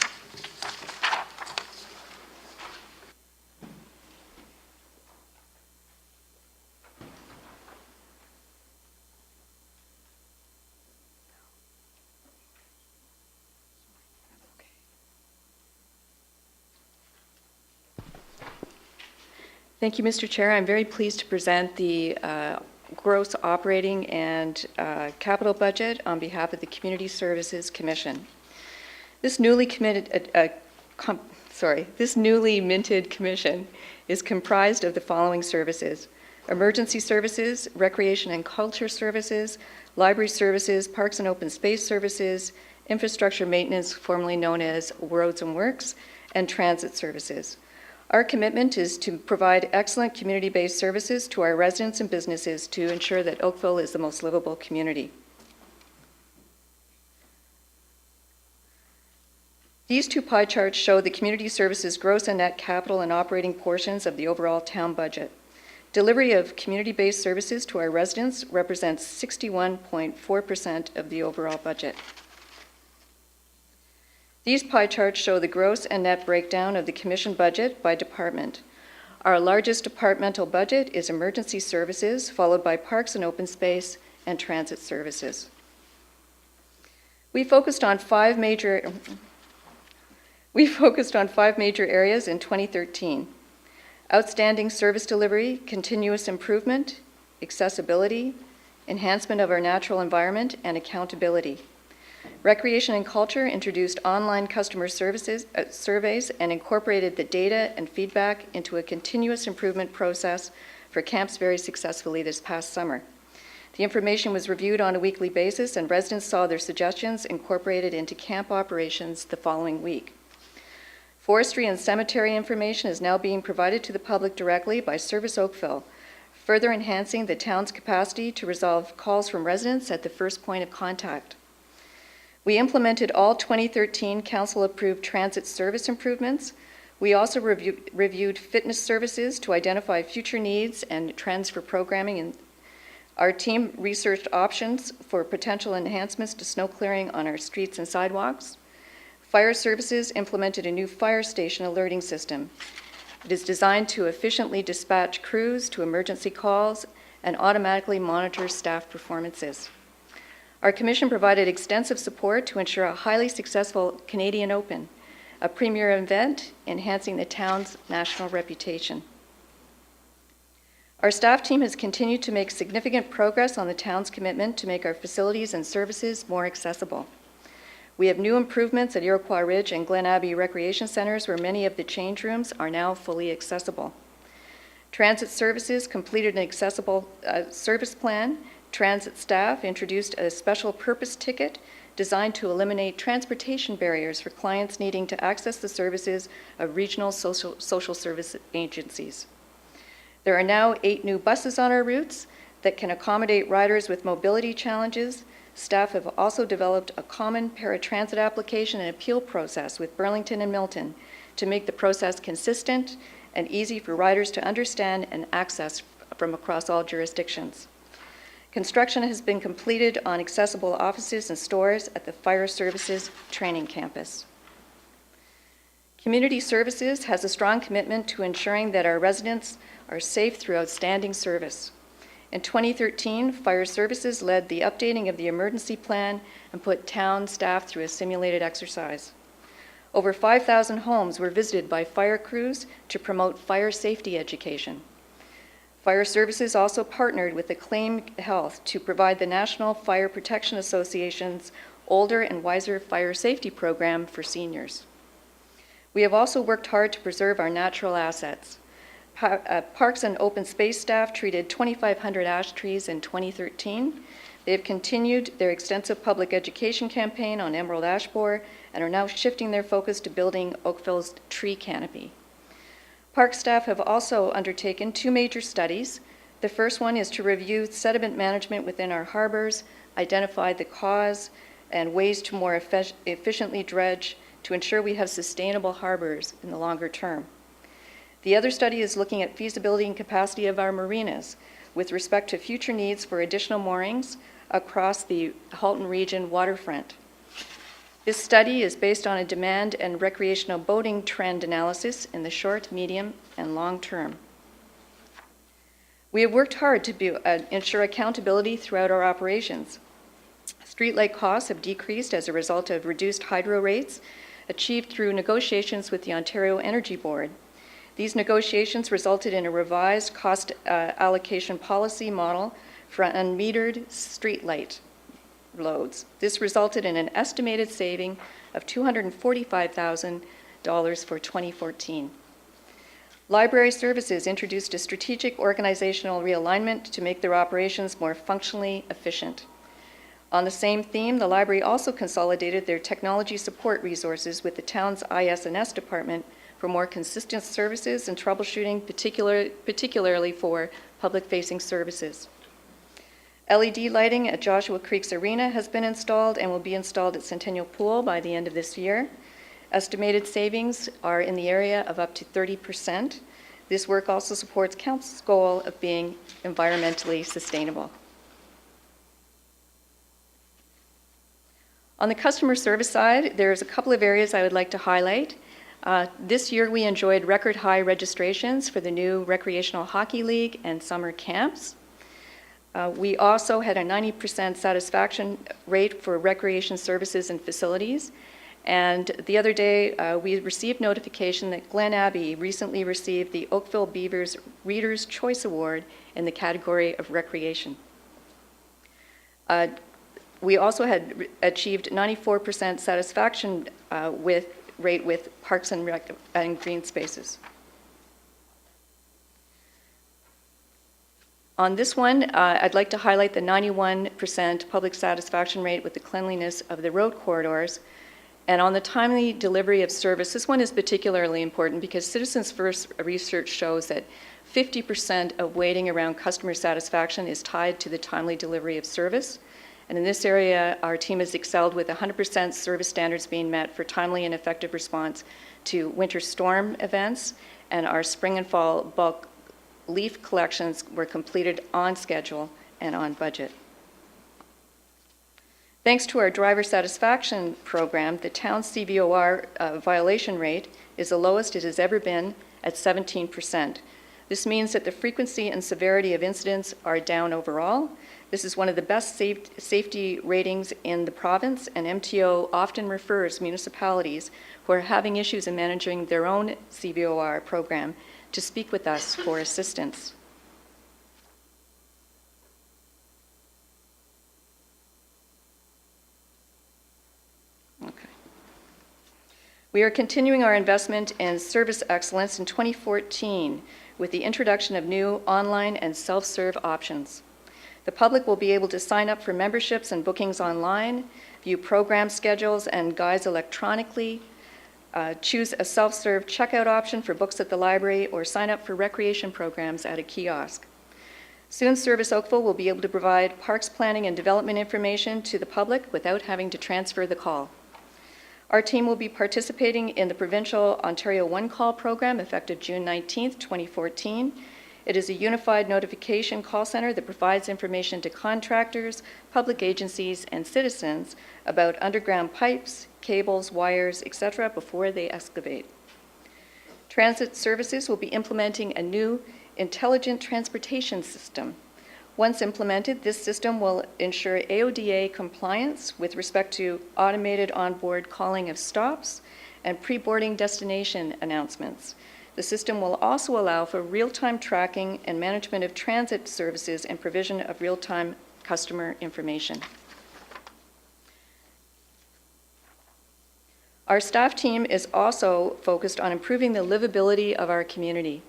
Thank you, Mr. Chair. I'm very pleased to present the gross operating and capital budget on behalf of the Community Services Commission. This newly minted commission is comprised of the following services: emergency services, recreation and culture services, library services, parks and open space services, infrastructure maintenance, formerly known as roads and works, and transit services. Our commitment is to provide excellent community-based services to our residents and businesses to ensure that Oakville is the most livable community. These two pie charts show the community services gross and net capital and operating portions of the overall town budget. Delivery of community-based services to our residents represents 61.4% of the overall budget. These pie charts show the gross and net breakdown of the commission budget by department. Our largest departmental budget is emergency services, followed by parks and open space and transit services. We focused on five major areas in 2013: outstanding service delivery, continuous improvement, accessibility, enhancement of our natural environment, and accountability. Recreation and Culture introduced online customer services surveys and incorporated the data and feedback into a continuous improvement process for camps very successfully this past summer. The information was reviewed on a weekly basis, and residents saw their suggestions incorporated into camp operations the following week. Forestry and cemetery information is now being provided to the public directly by Service Oakville, further enhancing the town's capacity to resolve calls from residents at the first point of contact. We implemented all 2013 council-approved transit service improvements. We also reviewed fitness services to identify future needs and trends for programming. And our team researched options for potential enhancements to snow clearing on our streets and sidewalks. Fire services implemented a new fire station alerting system. It is designed to efficiently dispatch crews to emergency calls and automatically monitor staff performances. Our commission provided extensive support to ensure a highly successful Canadian Open, a premier event enhancing the town's national reputation. Our staff team has continued to make significant progress on the town's commitment to make our facilities and services more accessible. We have new improvements at Iroquois Ridge and Glen Abbey recreation centers, where many of the change rooms are now fully accessible. Transit services completed an accessible service plan. Transit staff introduced a special purpose ticket designed to eliminate transportation barriers for clients needing to access the services of regional social service agencies. There are now 8 new buses on our routes that can accommodate riders with mobility challenges. Staff have also developed a common paratransit application and appeal process with Burlington and Milton to make the process consistent and easy for riders to understand and access from across all jurisdictions. Construction has been completed on accessible offices and stores at the Fire Services Training Campus. Community Services has a strong commitment to ensuring that our residents are safe through outstanding service. In 2013, Fire Services led the updating of the emergency plan and put town staff through a simulated exercise. Over 5,000 homes were visited by fire crews to promote fire safety education. Fire Services also partnered with Acclaim Health to provide the National Fire Protection Association's Older and Wiser Fire Safety Program for seniors. We have also worked hard to preserve our natural assets. Parks and Open Space staff treated 2,500 ash trees in 2013. They have continued their extensive public education campaign on emerald ash borer and are now shifting their focus to building Oakville's tree canopy. Park staff have also undertaken 2 major studies. The first one is to review sediment management within our harbors, identify the cause and ways to more efficiently dredge to ensure we have sustainable harbors in the longer term. The other study is looking at feasibility and capacity of our marinas with respect to future needs for additional moorings across the Halton region waterfront. This study is based on a demand and recreational boating trend analysis in the short, medium, and long term. We have worked hard to ensure accountability throughout our operations. Streetlight costs have decreased as a result of reduced hydro rates achieved through negotiations with the Ontario Energy Board. These negotiations resulted in a revised cost allocation policy model for unmetered streetlight loads. This resulted in an estimated saving of $245,000 for 2014. Library Services introduced a strategic organizational realignment to make their operations more functionally efficient. On the same theme, the library also consolidated their technology support resources with the town's IS&S department for more consistent services and troubleshooting, particularly for public-facing services. LED lighting at Joshua Creek's Arena has been installed and will be installed at Centennial Pool by the end of this year. Estimated savings are in the area of up to 30%. This work also supports Council's goal of being environmentally sustainable. On the customer service side, there's a couple of areas I would like to highlight. This year we enjoyed record high registrations for the new Recreational Hockey League and summer camps. We also had a 90% satisfaction rate for recreation services and facilities. And the other day, we received notification that Glen Abbey recently received the Oakville Beavers Reader's Choice Award in the category of recreation. We also had achieved 94% satisfaction rate with parks and green spaces. On this one, I'd like to highlight the 91% public satisfaction rate with the cleanliness of the road corridors. And on the timely delivery of service, this one is particularly important because Citizens First research shows that 50% of waiting around customer satisfaction is tied to the timely delivery of service. And in this area, our team has excelled with 100% service standards being met for timely and effective response to winter storm events, and our spring and fall bulk leaf collections were completed on schedule and on budget. Thanks to our driver satisfaction program, the town's CVOR violation rate is the lowest it has ever been at 17%. This means that the frequency and severity of incidents are down overall. This is one of the best safety ratings in the province, and MTO often refers municipalities who are having issues in managing their own CVOR program to speak with us for assistance. Okay. We are continuing our investment in service excellence in 2014 with the introduction of new online and self-serve options. The public will be able to sign up for memberships and bookings online, view program schedules and guides electronically, choose a self-serve checkout option for books at the library, or sign up for recreation programs at a kiosk. Soon, Service Oakville will be able to provide parks planning and development information to the public without having to transfer the call. Our team will be participating in the provincial Ontario One Call program effective June 19th, 2014. It is a unified notification call center that provides information to contractors, public agencies, and citizens about underground pipes, cables, wires, etc. before they excavate. Transit Services will be implementing a new intelligent transportation system. Once implemented, this system will ensure AODA compliance with respect to automated onboard calling of stops and pre-boarding destination announcements. The system will also allow for real-time tracking and management of transit services and provision of real-time customer information. Our staff team is also focused on improving the livability of our community.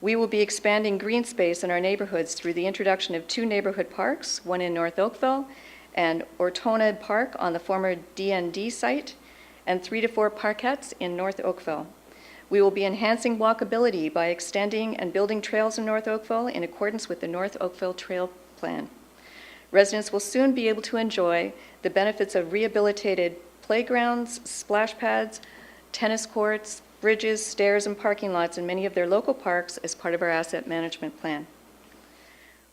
We will be expanding green space in our neighborhoods through the introduction of 2 neighborhood parks, one in North Oakville and Ortoned Park on the former DND site, and 3 to 4 parkettes in North Oakville. We will be enhancing walkability by extending and building trails in North Oakville in accordance with the North Oakville Trail Plan. Residents will soon be able to enjoy the benefits of rehabilitated playgrounds, splash pads, tennis courts, bridges, stairs, and parking lots in many of their local parks as part of our asset management plan.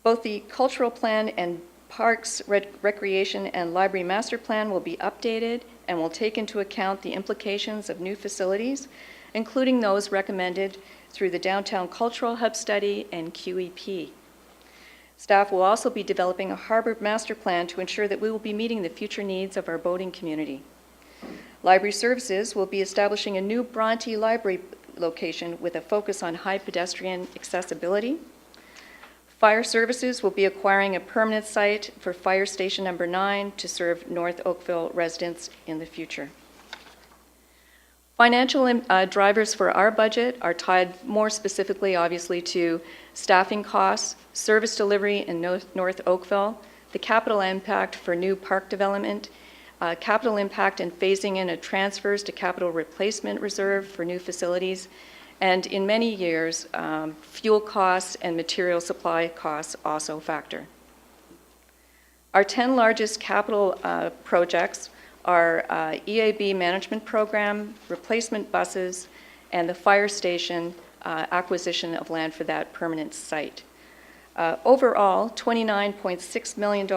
Both the cultural plan and parks, recreation, and library master plan will be updated and will take into account the implications of new facilities, including those recommended through the Downtown Cultural Hub Study and QEP. Staff will also be developing a harbor master plan to ensure that we will be meeting the future needs of our boating community. Library Services will be establishing a new Bronte Library location with a focus on high pedestrian accessibility. Fire Services will be acquiring a permanent site for Fire Station Number 9 to serve North Oakville residents in the future. Financial drivers for our budget are tied more specifically, obviously, to staffing costs, service delivery in North Oakville, the capital impact for new park development, capital impact and phasing in of transfers to capital replacement reserve for new facilities, and in many years, fuel costs and material supply costs also factor. Our 10 largest capital projects are EAB management program, replacement buses, and the fire station acquisition of land for that permanent site. Overall, $29.6 million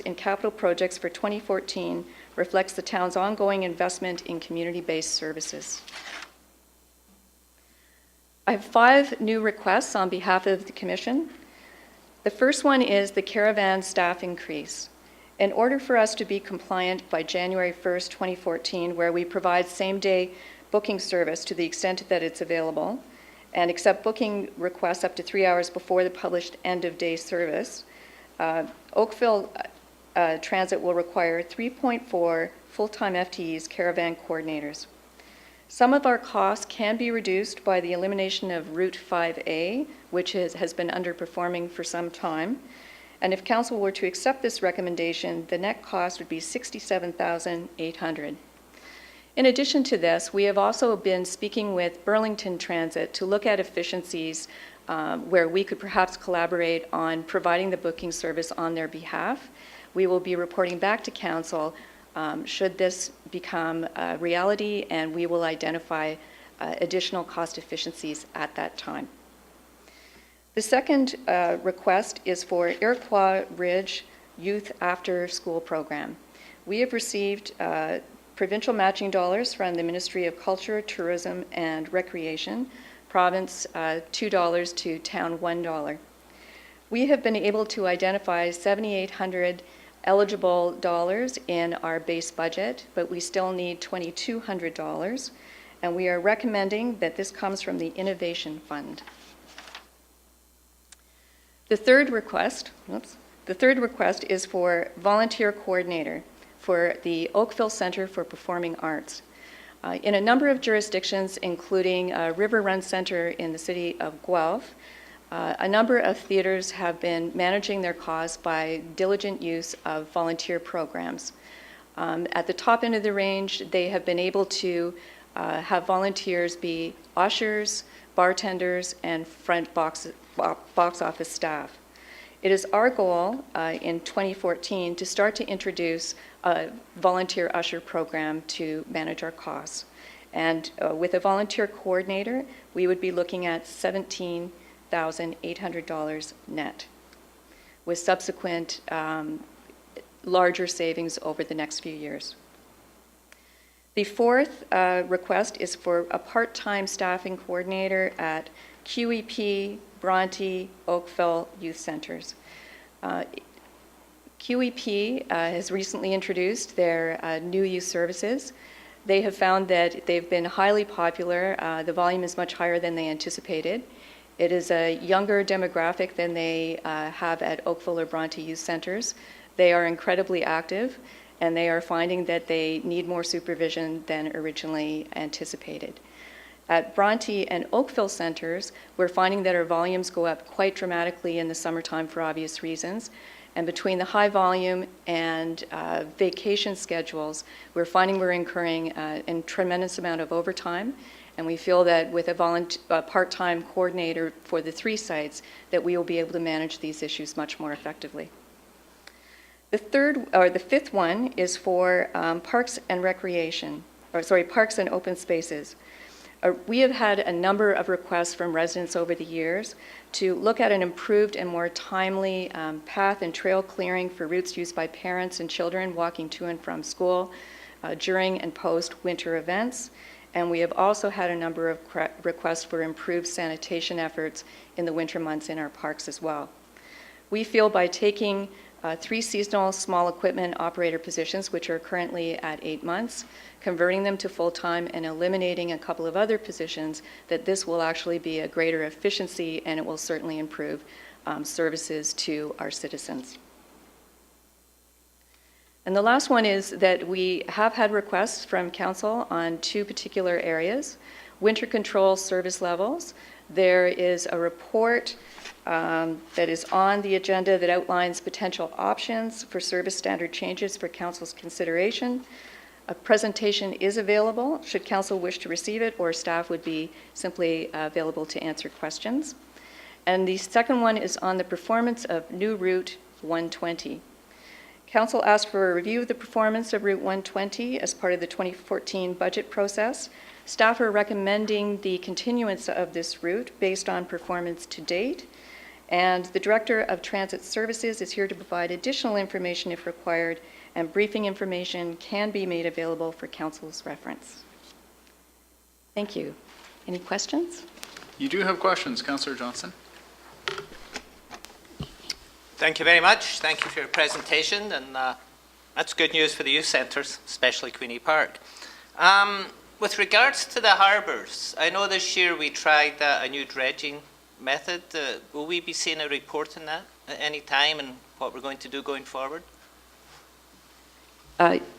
in capital projects for 2014 reflects the town's ongoing investment in community-based services. I have 5 new requests on behalf of the Commission. The first one is the caravan staff increase. In order for us to be compliant by January 1st, 2014, where we provide same-day booking service to the extent that it's available, and accept booking requests up to 3 hours before the published end-of-day service, Oakville Transit will require 3.4 full-time FTEs caravan coordinators. Some of our costs can be reduced by the elimination of Route 5A, which has been underperforming for some time. And if Council were to accept this recommendation, the net cost would be $67,800. In addition to this, we have also been speaking with Burlington Transit to look at efficiencies where we could perhaps collaborate on providing the booking service on their behalf. We will be reporting back to Council should this become a reality, and we will identify additional cost efficiencies at that time. The second request is for Iroquois Ridge Youth After School Program. We have received provincial matching dollars from the Ministry of Culture, Tourism, and Recreation, province $2 to town $1. We have been able to identify $7,800 eligible dollars in our base budget, but we still need $2,200, and we are recommending that this comes from the Innovation Fund. The third request is for volunteer coordinator for the Oakville Center for Performing Arts. In a number of jurisdictions, including River Run Center in the city of Guelph, a number of theaters have been managing their costs by diligent use of volunteer programs. At the top end of the range, they have been able to have volunteers be ushers, bartenders, and front box office staff. It is our goal in 2014 to start to introduce a volunteer usher program to manage our costs. And with a volunteer coordinator, we would be looking at $17,800 net, with subsequent larger savings over the next few years. The fourth request is for a part-time staffing coordinator at QEP, Bronte, Oakville Youth Centers. QEP has recently introduced their new youth services. They have found that they've been highly popular. The volume is much higher than they anticipated. It is a younger demographic than they have at Oakville or Bronte Youth Centers. They are incredibly active, and they are finding that they need more supervision than originally anticipated. At Bronte and Oakville Centers, we're finding that our volumes go up quite dramatically in the summertime for obvious reasons. And between the high volume and vacation schedules, we're finding we're incurring a tremendous amount of overtime. And we feel that with a part-time coordinator for the 3 sites, that we will be able to manage these issues much more effectively. The fifth one is for parks and recreation, parks and open spaces. We have had a number of requests from residents over the years to look at an improved and more timely path and trail clearing for routes used by parents and children walking to and from school during and post-winter events. And we have also had a number of requests for improved sanitation efforts in the winter months in our parks as well. We feel by taking 3 seasonal small equipment operator positions, which are currently at 8 months, converting them to full-time and eliminating a couple of other positions, that this will actually be a greater efficiency and it will certainly improve services to our citizens. And the last one is that we have had requests from council on 2 particular areas. Winter control service levels. There is a report that is on the agenda that outlines potential options for service standard changes for council's consideration. A presentation is available should council wish to receive it, or staff would be simply available to answer questions. And the second one is on the performance of new Route 120. Council asked for a review of the performance of Route 120 as part of the 2014 budget process. Staff are recommending the continuance of this route based on performance to date. And the Director of Transit Services is here to provide additional information if required, and briefing information can be made available for council's reference. Thank you. Any questions?
You do have questions, Councillor Johnson.
Thank you very much. Thank you for your presentation, and that's good news for the youth centres, especially Queenie Park. With regards to the harbours, I know this year we tried a new dredging method. Will we be seeing a report on that at any time, and what we're going to do going forward?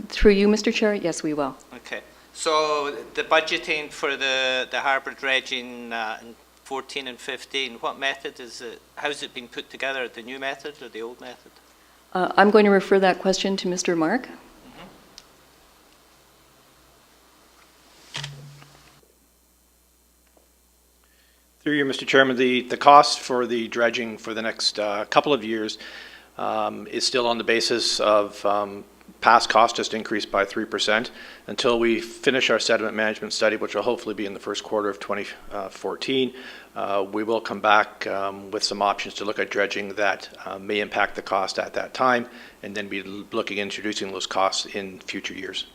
Through you, Mr. Chair, yes, we will.
Okay. So the budgeting for the harbour dredging in 14 and 15, what method is it? How's it been put together? The new method or the old method?
I'm going to refer that question to Mr. Mark.
Through you, Mr. Chairman, the cost for the dredging for the next couple of years is still on the basis of past cost just increased by 3% until we finish our sediment management study, which will hopefully be in the first quarter of 2014. We will come back with some options to look at dredging that may impact the cost at that time, and then be looking at introducing those costs in future years.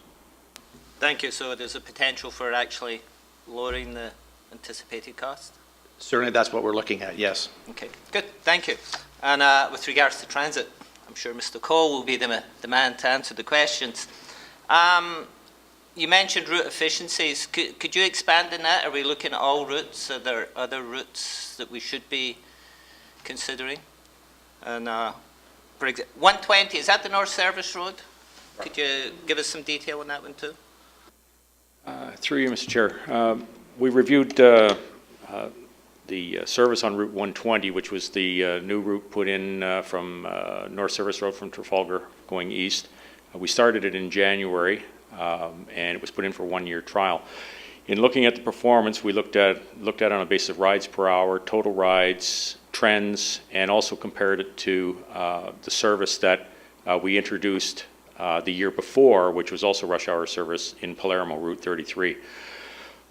Thank you. So there's a potential for actually lowering the anticipated cost?
Certainly that's what we're looking at, yes.
Okay, good. Thank you. And with regards to transit, I'm sure Mr. Cole will be the man to answer the questions. You mentioned route efficiencies. Could you expand on that? Are we looking at all routes? Are there other routes that we should be considering? And for example, 120, is that the North Service Road? Could you give us some detail on that one too?
Through you, Mr. Chair. We reviewed the service on Route 120, which was the new route put in from North Service Road from Trafalgar going east. We started it in January, and it was put in for a 1-year trial. In looking at the performance, we looked at it on a basis of rides per hour, total rides, trends, and also compared it to the service that we introduced the year before, which was also rush hour service in Palermo, Route 33.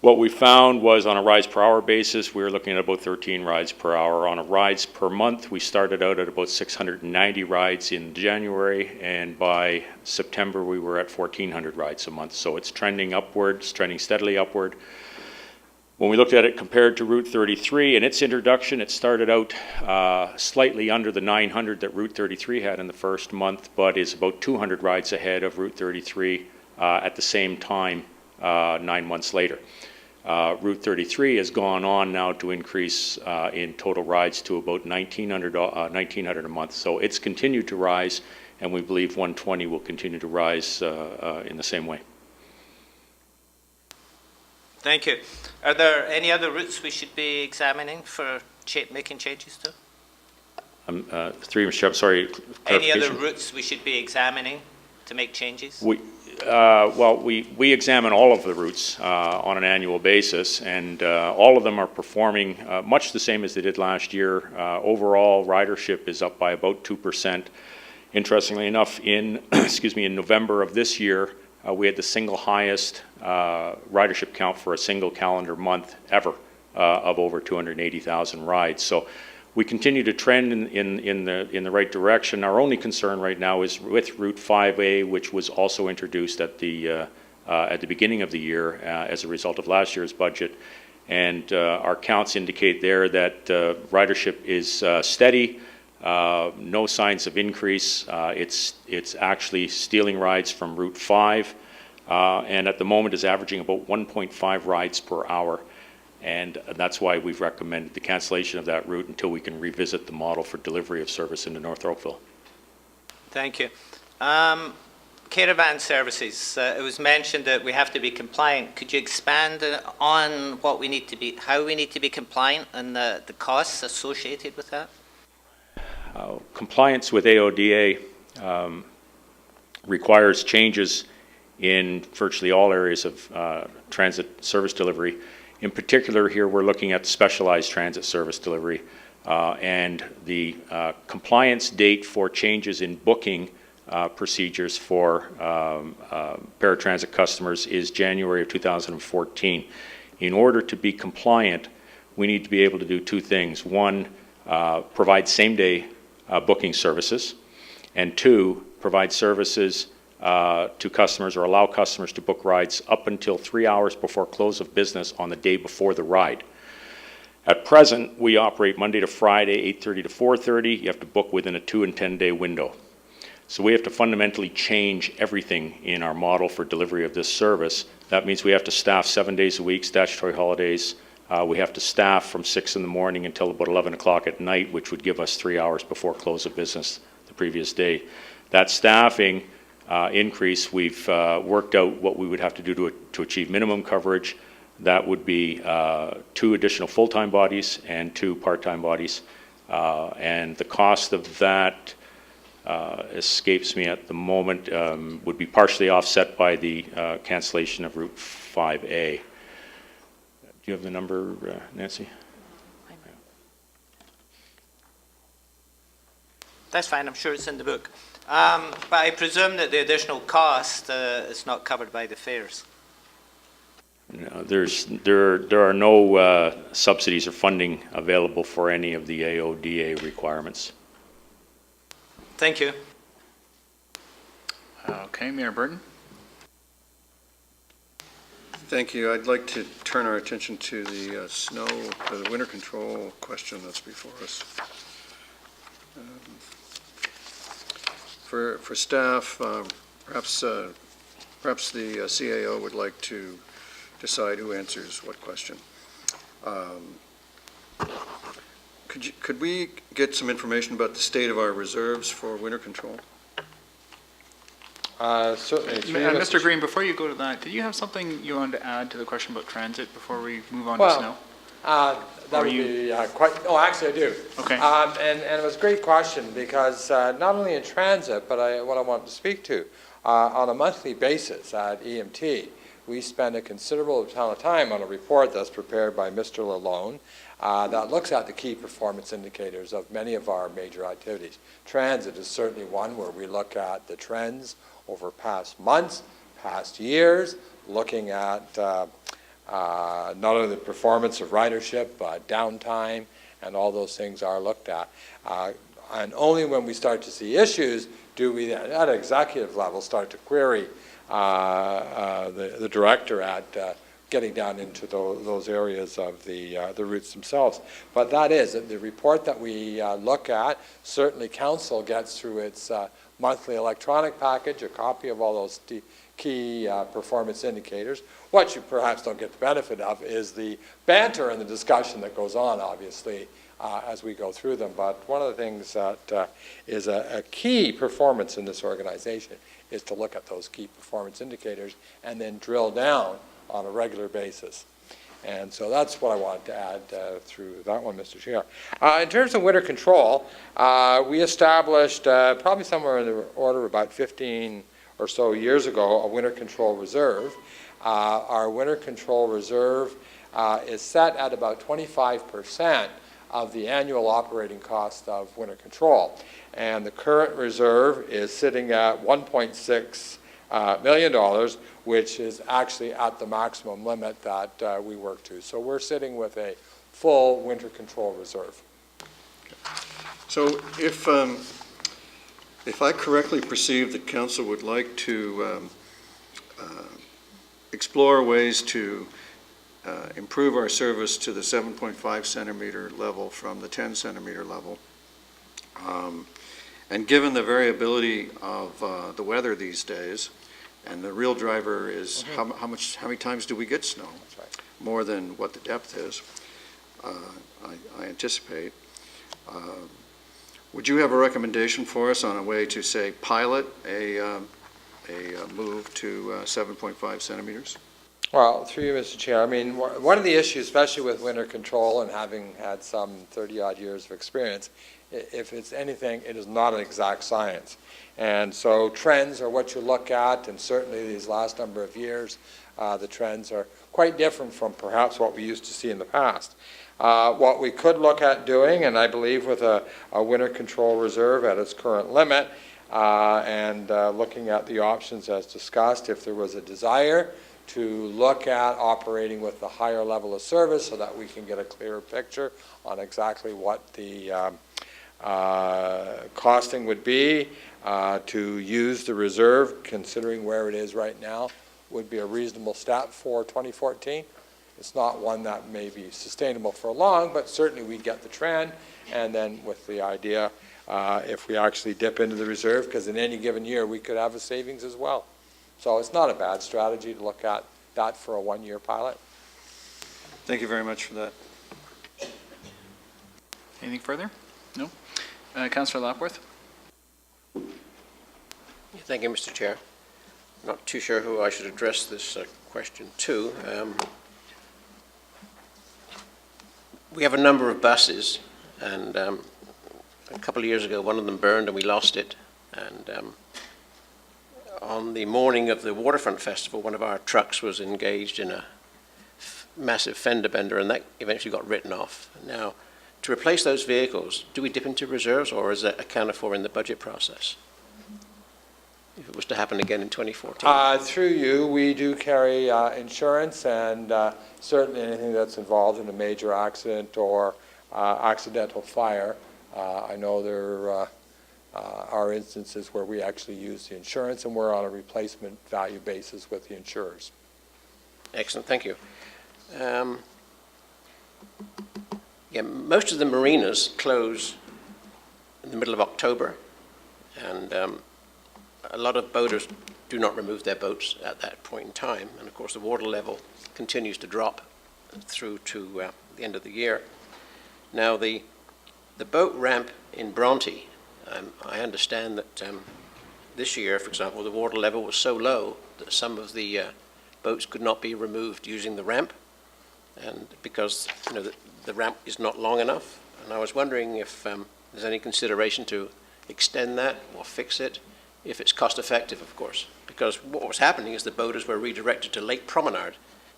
What we found was on a rides per hour basis, we were looking at about 13 rides per hour. On a rides per month, we started out at about 690 rides in January, and by September, we were at 1,400 rides a month. So it's trending upwards, trending steadily upward. When we looked at it compared to Route 33 and its introduction, it started out slightly under the 900 that Route 33 had in the first month, but is about 200 rides ahead of Route 33 at the same time 9 months later. Route 33 has gone on now to increase in total rides to about 1,900 a month. So it's continued to rise, and we believe 120 will continue to rise in the same way.
Thank you. Are there any other routes we should be examining for making changes to?
Through you, Mr. Chair, sorry.
Any other routes we should be examining to make changes?
Well, we examine all of the routes on an annual basis, and all of them are performing much the same as they did last year. Overall, ridership is up by about 2%. Interestingly enough, in in November of this year, we had the single highest ridership count for a single calendar month ever of over 280,000 rides. So we continue to trend in the right direction. Our only concern right now is with Route 5A, which was also introduced at the beginning of the year as a result of last year's budget. And our counts indicate there that ridership is steady, no signs of increase. It's actually stealing rides from Route 5, and at the moment is averaging about 1.5 rides per hour. And that's why we've recommended the cancellation of that route until we can revisit the model for delivery of service into North Oakville.
Thank you. Caravan services, it was mentioned that we have to be compliant. Could you expand on what we need to be, how we need to be compliant and the costs associated with that?
Compliance with AODA requires changes in virtually all areas of transit service delivery. In particular, here we're looking at specialized transit service delivery, and the compliance date for changes in booking procedures for paratransit customers is January of 2014. In order to be compliant, we need to be able to do two things. One, provide same-day booking services, and two, provide services to customers or allow customers to book rides up until 3 hours before close of business on the day before the ride. At present, we operate Monday to Friday, 8:30 to 4:30. You have to book within a 2 and 10 day window. So we have to fundamentally change everything in our model for delivery of this service. That means we have to staff 7 days a week, statutory holidays. We have to staff from 6 in the morning until about 11 o'clock at night, which would give us 3 hours before close of business the previous day. That staffing increase, we've worked out what we would have to do to achieve minimum coverage. That would be 2 additional full-time bodies and 2 part-time bodies. And the cost of that escapes me at the moment, would be partially offset by the cancellation of Route 5A. Do you have the number, Nancy?
That's fine, I'm sure it's in the book. But I presume that the additional cost is not covered by the fares.
No, there are no subsidies or funding available for any of the AODA requirements.
Thank you.
Okay, Mayor Burton.
Thank you. I'd like to turn our attention to the the winter control question that's before us. For staff, perhaps the CAO would like to decide who answers what question. Could we get some information about the state of our reserves for winter control?
Certainly.
Mr. Green, before you go to that, did you have something you wanted to add to the question about transit before we move on to snow?
That would be quite, oh, actually I do.
Okay.
And it was a great question because not only in transit, but what I wanted to speak to, on a monthly basis at EMT, we spend a considerable amount of time on a report that's prepared by Mr. Lalone that looks at the key performance indicators of many of our major activities. Transit is certainly one where we look at the trends over past months, past years, looking at Not only the performance of ridership, but downtime, and all those things are looked at. And only when we start to see issues do we, at an executive level, start to query the director at getting down into those areas of the routes themselves. But that is, the report that we look at, certainly council gets through its monthly electronic package, a copy of all those key performance indicators. What you perhaps don't get the benefit of is the banter and the discussion that goes on, obviously, as we go through them. But one of the things that is a key performance in this organization is to look at those key performance indicators and then drill down on a regular basis. And so that's what I wanted to add through that one, Mr. Chair. In terms of winter control, we established probably somewhere in the order of about 15 or so years ago a winter control reserve. Our winter control reserve is set at about 25% of the annual operating cost of winter control. And the current reserve is sitting at $1.6 million, which is actually at the maximum limit that we work to. So we're sitting with a full winter control reserve.
So if I correctly perceive that council would like to explore ways to improve our service to the 7.5 centimeter level from the 10 centimeter level, and given the variability of the weather these days, and the real driver is how many times do we get snow?
That's right.
More than what the depth is, I anticipate. Would you have a recommendation for us on a way to, say, pilot a move to 7.5 centimeters?
Well, through you, Mr. Chair, I mean, one of the issues, especially with winter control and having had some 30-odd years of experience, if it's anything, it is not an exact science. And so trends are what you look at, and certainly these last number of years, the trends are quite different from perhaps what we used to see in the past. What we could look at doing, and I believe with a winter control reserve at its current limit, and looking at the options as discussed, if there was a desire to look at operating with the higher level of service so that we can get a clearer picture on exactly what the costing would be to use the reserve, considering where it is right now, would be a reasonable step for 2014. It's not one that may be sustainable for long, but certainly we get the trend, and then with the idea if we actually dip into the reserve, because in any given year we could have a savings as well. So it's not a bad strategy to look at that for a one-year pilot.
Thank you very much for that.
Anything further? No? Councillor Lapworth?
Thank you, Mr. Chair. Not too sure who I should address this question to. We have a number of buses, and a couple of years ago one of them burned and we lost it. And on the morning of the Waterfront Festival, one of our trucks was engaged in a massive fender bender, and that eventually got written off. Now, to replace those vehicles, do we dip into reserves, or is that accounted for in the budget process if it was to happen again in 2014?
Through you, we do carry insurance, and certainly anything that's involved in a major accident or accidental fire. I know there are instances where we actually use the insurance, and we're on a replacement value basis with the insurers.
Excellent, thank you. Yeah, most of the marinas close in the middle of October, and a lot of boaters do not remove their boats at that point in time, and of course the water level continues to drop through to the end of the year. Now the boat ramp in Bronte, I understand that this year, for example, the water level was so low that some of the boats could not be removed using the ramp, and because the ramp is not long enough. And I was wondering if there's any consideration to extend that or fix it, if it's cost effective, of course. Because what was happening is the boaters were redirected to Lake Promenade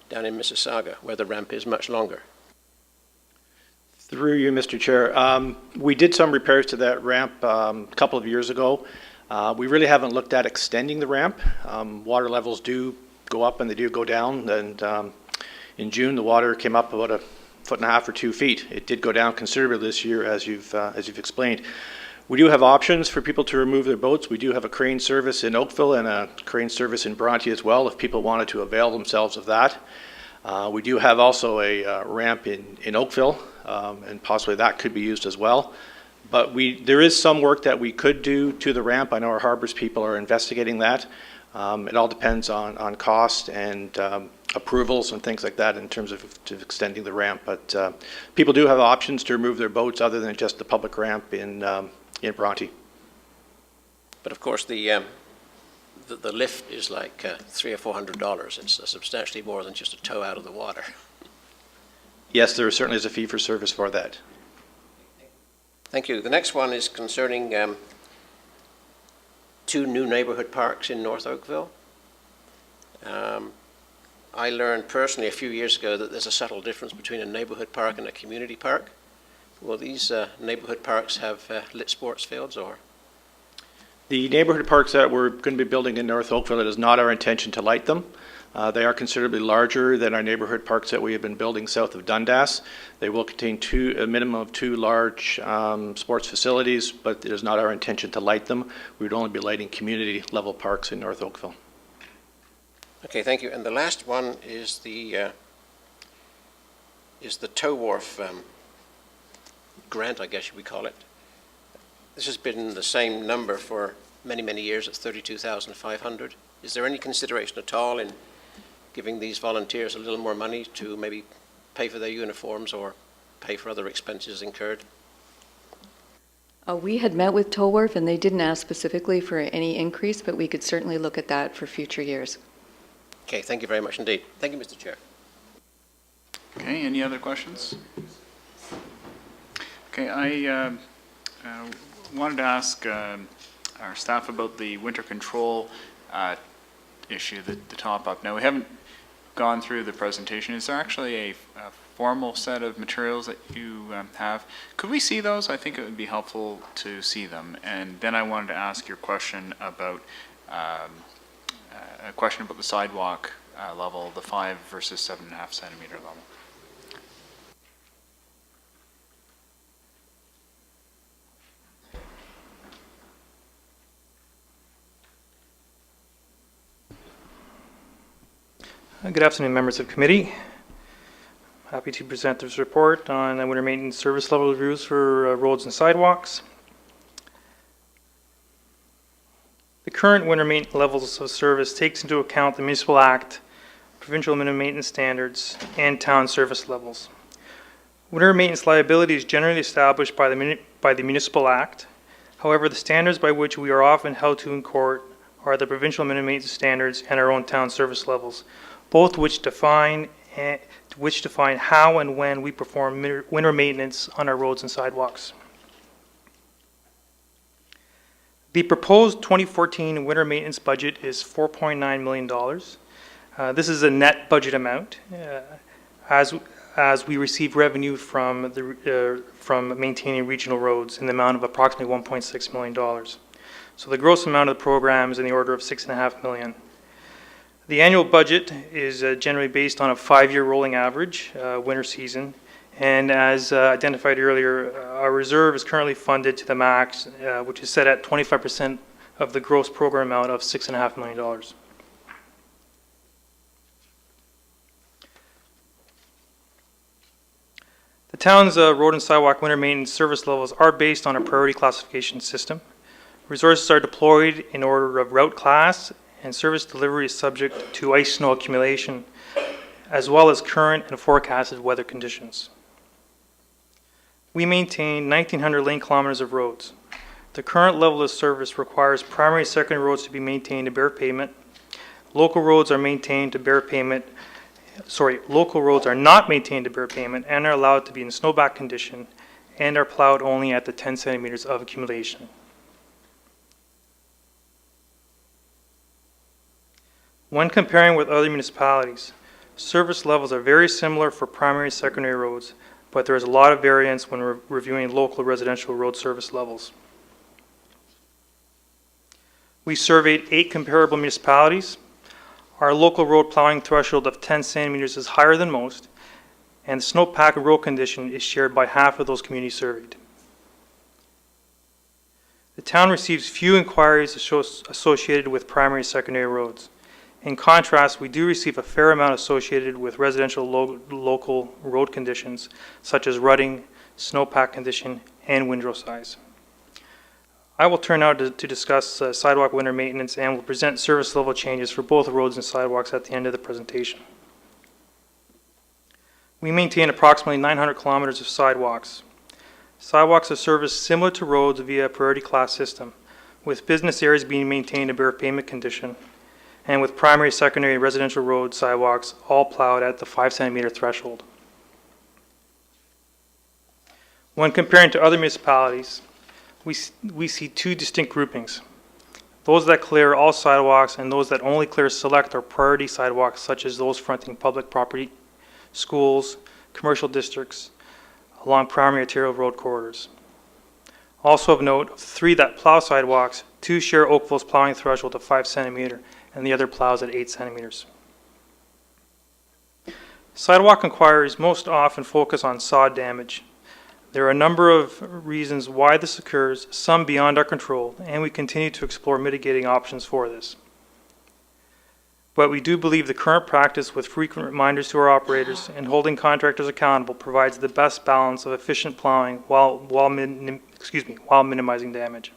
down in Mississauga, where the ramp is much longer.
Through you, Mr. Chair, we did some repairs to that ramp a couple of years ago. We really haven't looked at extending the ramp. Water levels do go up and they do go down, and In June, the water came up about 1.5 or 2 feet. It did go down considerably this year, as you've explained. We do have options for people to remove their boats. We do have a crane service in Oakville and a crane service in Bronte as well, if people wanted to avail themselves of that. We do have also a ramp in Oakville, and possibly that could be used as well. But there is some work that we could do to the ramp. I know our harbors people are investigating that. It all depends on cost and approvals and things like that in terms of extending the ramp. But people do have options to remove their boats other than just the public ramp in Bronte.
But of course, the lift is like $300 or $400. It's substantially more than just a tow out of the water.
Yes, there certainly is a fee for service for that.
Thank you. The next one is concerning 2 new neighborhood parks in North Oakville. I learned personally a few years ago that there's a subtle difference between a neighborhood park and a community park. Will these neighborhood parks have lit sports fields, or?
The neighborhood parks that we're going to be building in North Oakville, it is not our intention to light them. They are considerably larger than our neighborhood parks that we have been building south of Dundas. They will contain a minimum of 2 large sports facilities, but it is not our intention to light them. We would only be lighting community level parks in North Oakville.
Okay, thank you. And the last one is the tow wharf grant, I guess we call it. This has been the same number for many, many years at $32,500. Is there any consideration at all in giving these volunteers a little more money to maybe pay for their uniforms or pay for other expenses incurred?
We had met with Tow Wharf, and they didn't ask specifically for any increase, but we could certainly look at that for future years.
Okay, thank you very much indeed. Thank you, Mr. Chair.
Okay, any other questions? Okay, I wanted to ask our staff about the winter control issue, the top-up. Now, we haven't gone through the presentation. Is there actually a formal set of materials that you have? Could we see those? I think it would be helpful to see them. And then I wanted to ask your question about the sidewalk level, the 5 versus 7.5 centimeter level.
Good afternoon, members of committee. Happy to present this report on winter maintenance service level reviews for roads and sidewalks. The current winter maintenance levels of service takes into account the Municipal Act, provincial minimum maintenance standards, and town service levels. Winter maintenance liability is generally established by the Municipal Act. However, the standards by which we are often held to in court are the provincial minimum maintenance standards and our own town service levels, both which define how and when we perform winter maintenance on our roads and sidewalks. The proposed 2014 winter maintenance budget is $4.9 million. This is a net budget amount, as we receive revenue from maintaining regional roads in the amount of approximately $1.6 million. So the gross amount of the program is in the order of $6.5 million. The annual budget is generally based on a 5-year rolling average winter season, and as identified earlier, our reserve is currently funded to the max, which is set at 25% of the gross program amount of $6.5 million. The town's road and sidewalk winter maintenance service levels are based on a priority classification system. Resources are deployed in order of route class, and service delivery is subject to ice snow accumulation, as well as current and forecasted weather conditions. We maintain 1,900 lane kilometers of roads. The current level of service requires primary and secondary roads to be maintained to bare pavement. Local roads are maintained to bare pavement. Local roads are not maintained to bare pavement and are allowed to be in snowback condition and are plowed only at the 10 centimeters of accumulation. When comparing with other municipalities, service levels are very similar for primary and secondary roads, but there is a lot of variance when reviewing local residential road service levels. We surveyed 8 comparable municipalities. Our local road plowing threshold of 10 centimeters is higher than most, and the snowpack road condition is shared by half of those communities surveyed. The town receives few inquiries associated with primary and secondary roads. In contrast, we do receive a fair amount associated with residential local road conditions, such as rutting, snowpack condition, and windrow size. I will turn now to discuss sidewalk winter maintenance and will present service level changes for both roads and sidewalks at the end of the presentation. We maintain approximately 900 kilometers of sidewalks. Sidewalks are serviced similar to roads via a priority class system, with business areas being maintained in bare pavement condition, and with primary, secondary, and residential road sidewalks all plowed at the 5 centimeter threshold. When comparing to other municipalities, we see two distinct groupings. Those that clear all sidewalks and those that only clear select or priority sidewalks, such as those fronting public property, schools, commercial districts, along primary arterial road corridors. Also of note, of the 3 that plow sidewalks, 2 share Oakville's plowing threshold of 5 centimeter and the other plows at 8 centimeters. Sidewalk inquiries most often focus on sod damage. There are a number of reasons why this occurs, some beyond our control, and we continue to explore mitigating options for this. But we do believe the current practice with frequent reminders to our operators and holding contractors accountable provides the best balance of efficient plowing while minimizing damage.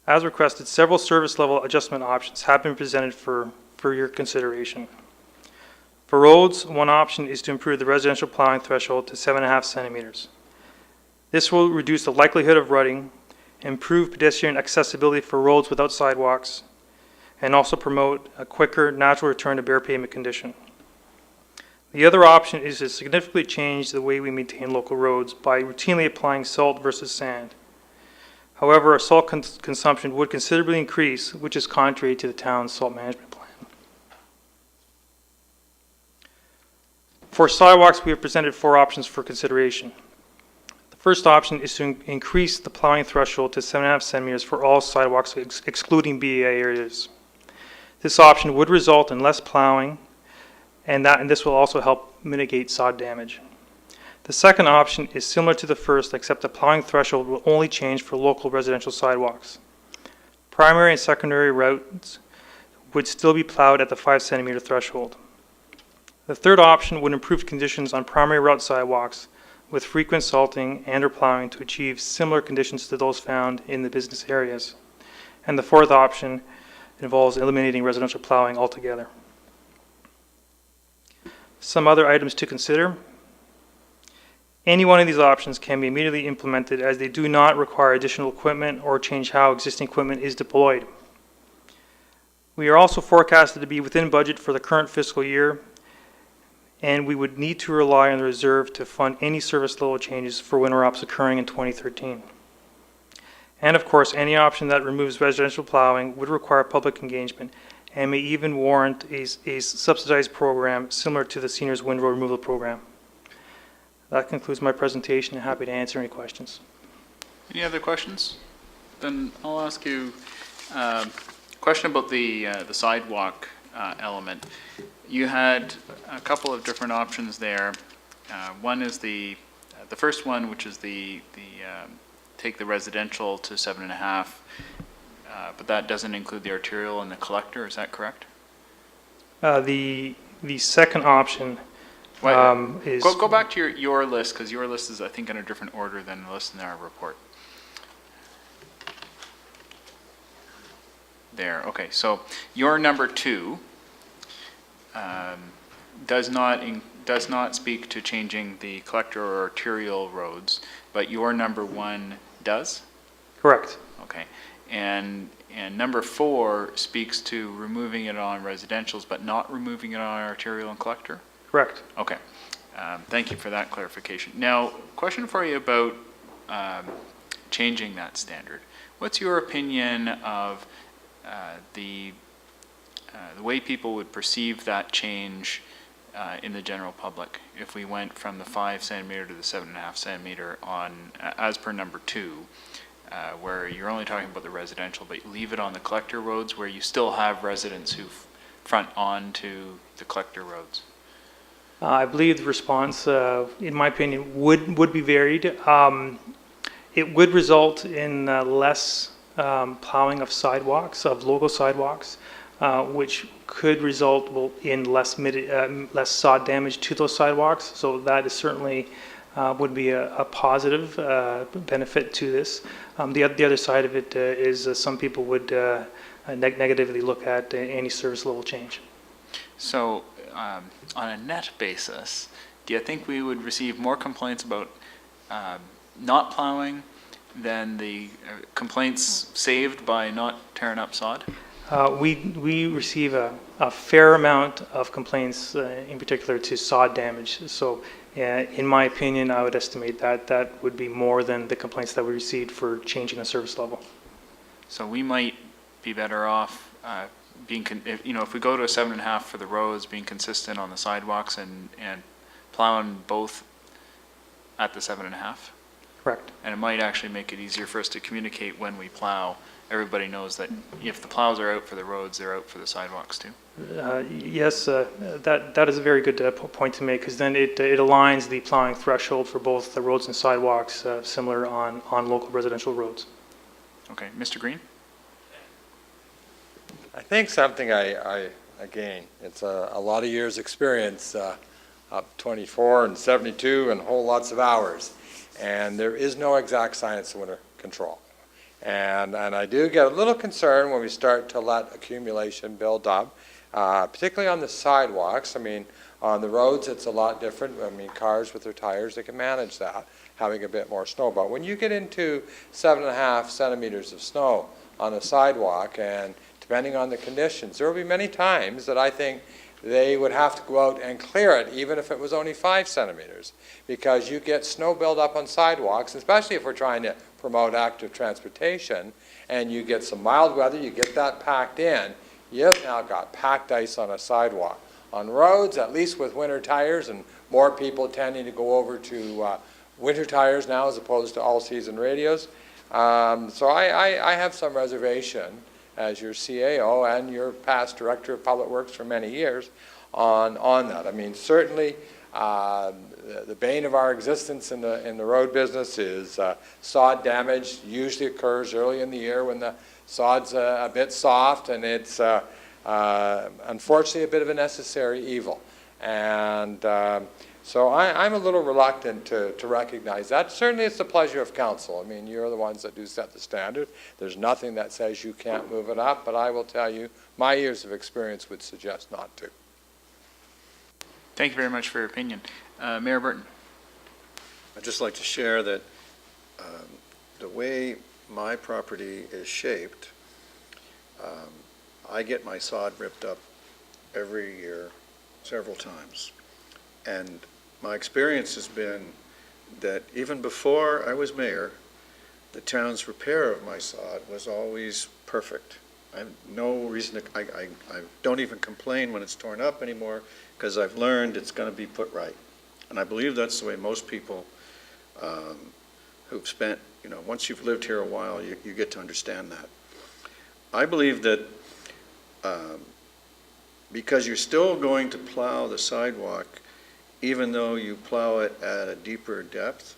As requested, several service level adjustment options have been presented for your consideration. For roads, one option is to improve the residential plowing threshold to 7.5 centimeters. This will reduce the likelihood of rutting, improve pedestrian accessibility for roads without sidewalks, and also promote a quicker natural return to bare pavement condition. The other option is to significantly change the way we maintain local roads by routinely applying salt versus sand. However, our salt consumption would considerably increase, which is contrary to the town's salt management plan. For sidewalks, we have presented 4 options for consideration. The first option is to increase the plowing threshold to 7.5 centimeters for all sidewalks, excluding BAA areas. This option would result in less plowing, and this will also help mitigate sod damage. The second option is similar to the first, except the plowing threshold will only change for local residential sidewalks. Primary and secondary routes would still be plowed at the 5 centimeter threshold. The third option would improve conditions on primary route sidewalks with frequent salting and or plowing to achieve similar conditions to those found in the business areas. And the fourth option involves eliminating residential plowing altogether. Some other items to consider. Any one of these options can be immediately implemented as they do not require additional equipment or change how existing equipment is deployed. We are also forecasted to be within budget for the current fiscal year, and we would need to rely on the reserve to fund any service level changes for winter ops occurring in 2013. And of course, any option that removes residential plowing would require public engagement and may even warrant a subsidized program similar to the Seniors Windrow Removal Program. That concludes my presentation. I'm happy to answer any questions.
Any other questions? Then I'll ask you a question about the sidewalk element. You had a couple of different options there. One is the first one, which is the take the residential to 7.5, but that doesn't include the arterial and the collector. Is that correct?
The second option is
go back to your list, because your list is, I think, in a different order than the list in our report. There. Okay. So your number 2. Does not speak to changing the collector or arterial roads, but your number 1 does?
correct.
Okay. And number 4 speaks to removing it on residentials, but not removing it on arterial and collector?
Correct.
Okay. Thank you for that clarification. Now, question for you about changing that standard. What's your opinion of the way people would perceive that change in the general public if we went from the 5 centimeter to the 7.5 centimeter on, as per number 2? where you're only talking about the residential, but you leave it on the collector roads where you still have residents who front on to the collector roads?
I believe the response, in my opinion, would be varied. It would result in less plowing of sidewalks, of local sidewalks, which could result in less sod damage to those sidewalks. So that is certainly would be a positive benefit to this. The other side of it is some people would negatively look at any service level change.
So on a net basis, do you think we would receive more complaints about not plowing than the complaints saved by not tearing up sod?
We receive a fair amount of complaints, in particular to sod damage. So in my opinion, I would estimate that that would be more than the complaints that we received for changing the service level.
So we might be better off if we go to a 7.5 for the roads, being consistent on the sidewalks and plowing both at the 7.5.
Correct.
And it might actually make it easier for us to communicate when we plow. Everybody knows that if the plows are out for the roads, they're out for the sidewalks too.
Yes, that is a very good point to make, because then it aligns the plowing threshold for both the roads and sidewalks similar on local residential roads.
Okay, Mr. Green?
I think something again, it's a lot of years' experience, up 24 and 72 and whole lots of hours. And there is no exact science of winter control. And I do get a little concerned when we start to let accumulation build up, particularly on the sidewalks. I mean, on the roads, it's a lot different. I mean, cars with their tires, they can manage that, having a bit more snow. But when you get into 7.5 centimeters of snow on a sidewalk, and depending on the conditions, there will be many times that I think they would have to go out and clear it, even if it was only 5 centimeters, because you get snow buildup on sidewalks, especially if we're trying to promote active transportation, and you get some mild weather, you get that packed in, you've now got packed ice on a sidewalk. On roads, at least with winter tires, and more people tending to go over to winter tires now as opposed to all-season radios. So I have some reservation as your CAO and your past Director of Public Works for many years on that. I mean, certainly the bane of our existence in the road business is sod damage. Usually occurs early in the year when the sod's a bit soft, and it's unfortunately a bit of a necessary evil. And so I'm a little reluctant to recognize that. Certainly it's the pleasure of council. I mean, you're the ones that do set the standard. There's nothing that says you can't move it up, but I will tell you, my years of experience would suggest not to.
Thank you very much for your opinion. Mayor Burton.
I'd just like to share that the way my property is shaped, I get my sod ripped up every year several times. And my experience has been that even before I was mayor, the town's repair of my sod was always perfect. I have no reason to, I don't even complain when it's torn up anymore, because I've learned it's going to be put right. And I believe that's the way most people who've spent, once you've lived here a while, you get to understand that. I believe that because you're still going to plow the sidewalk, even though you plow it at a deeper depth,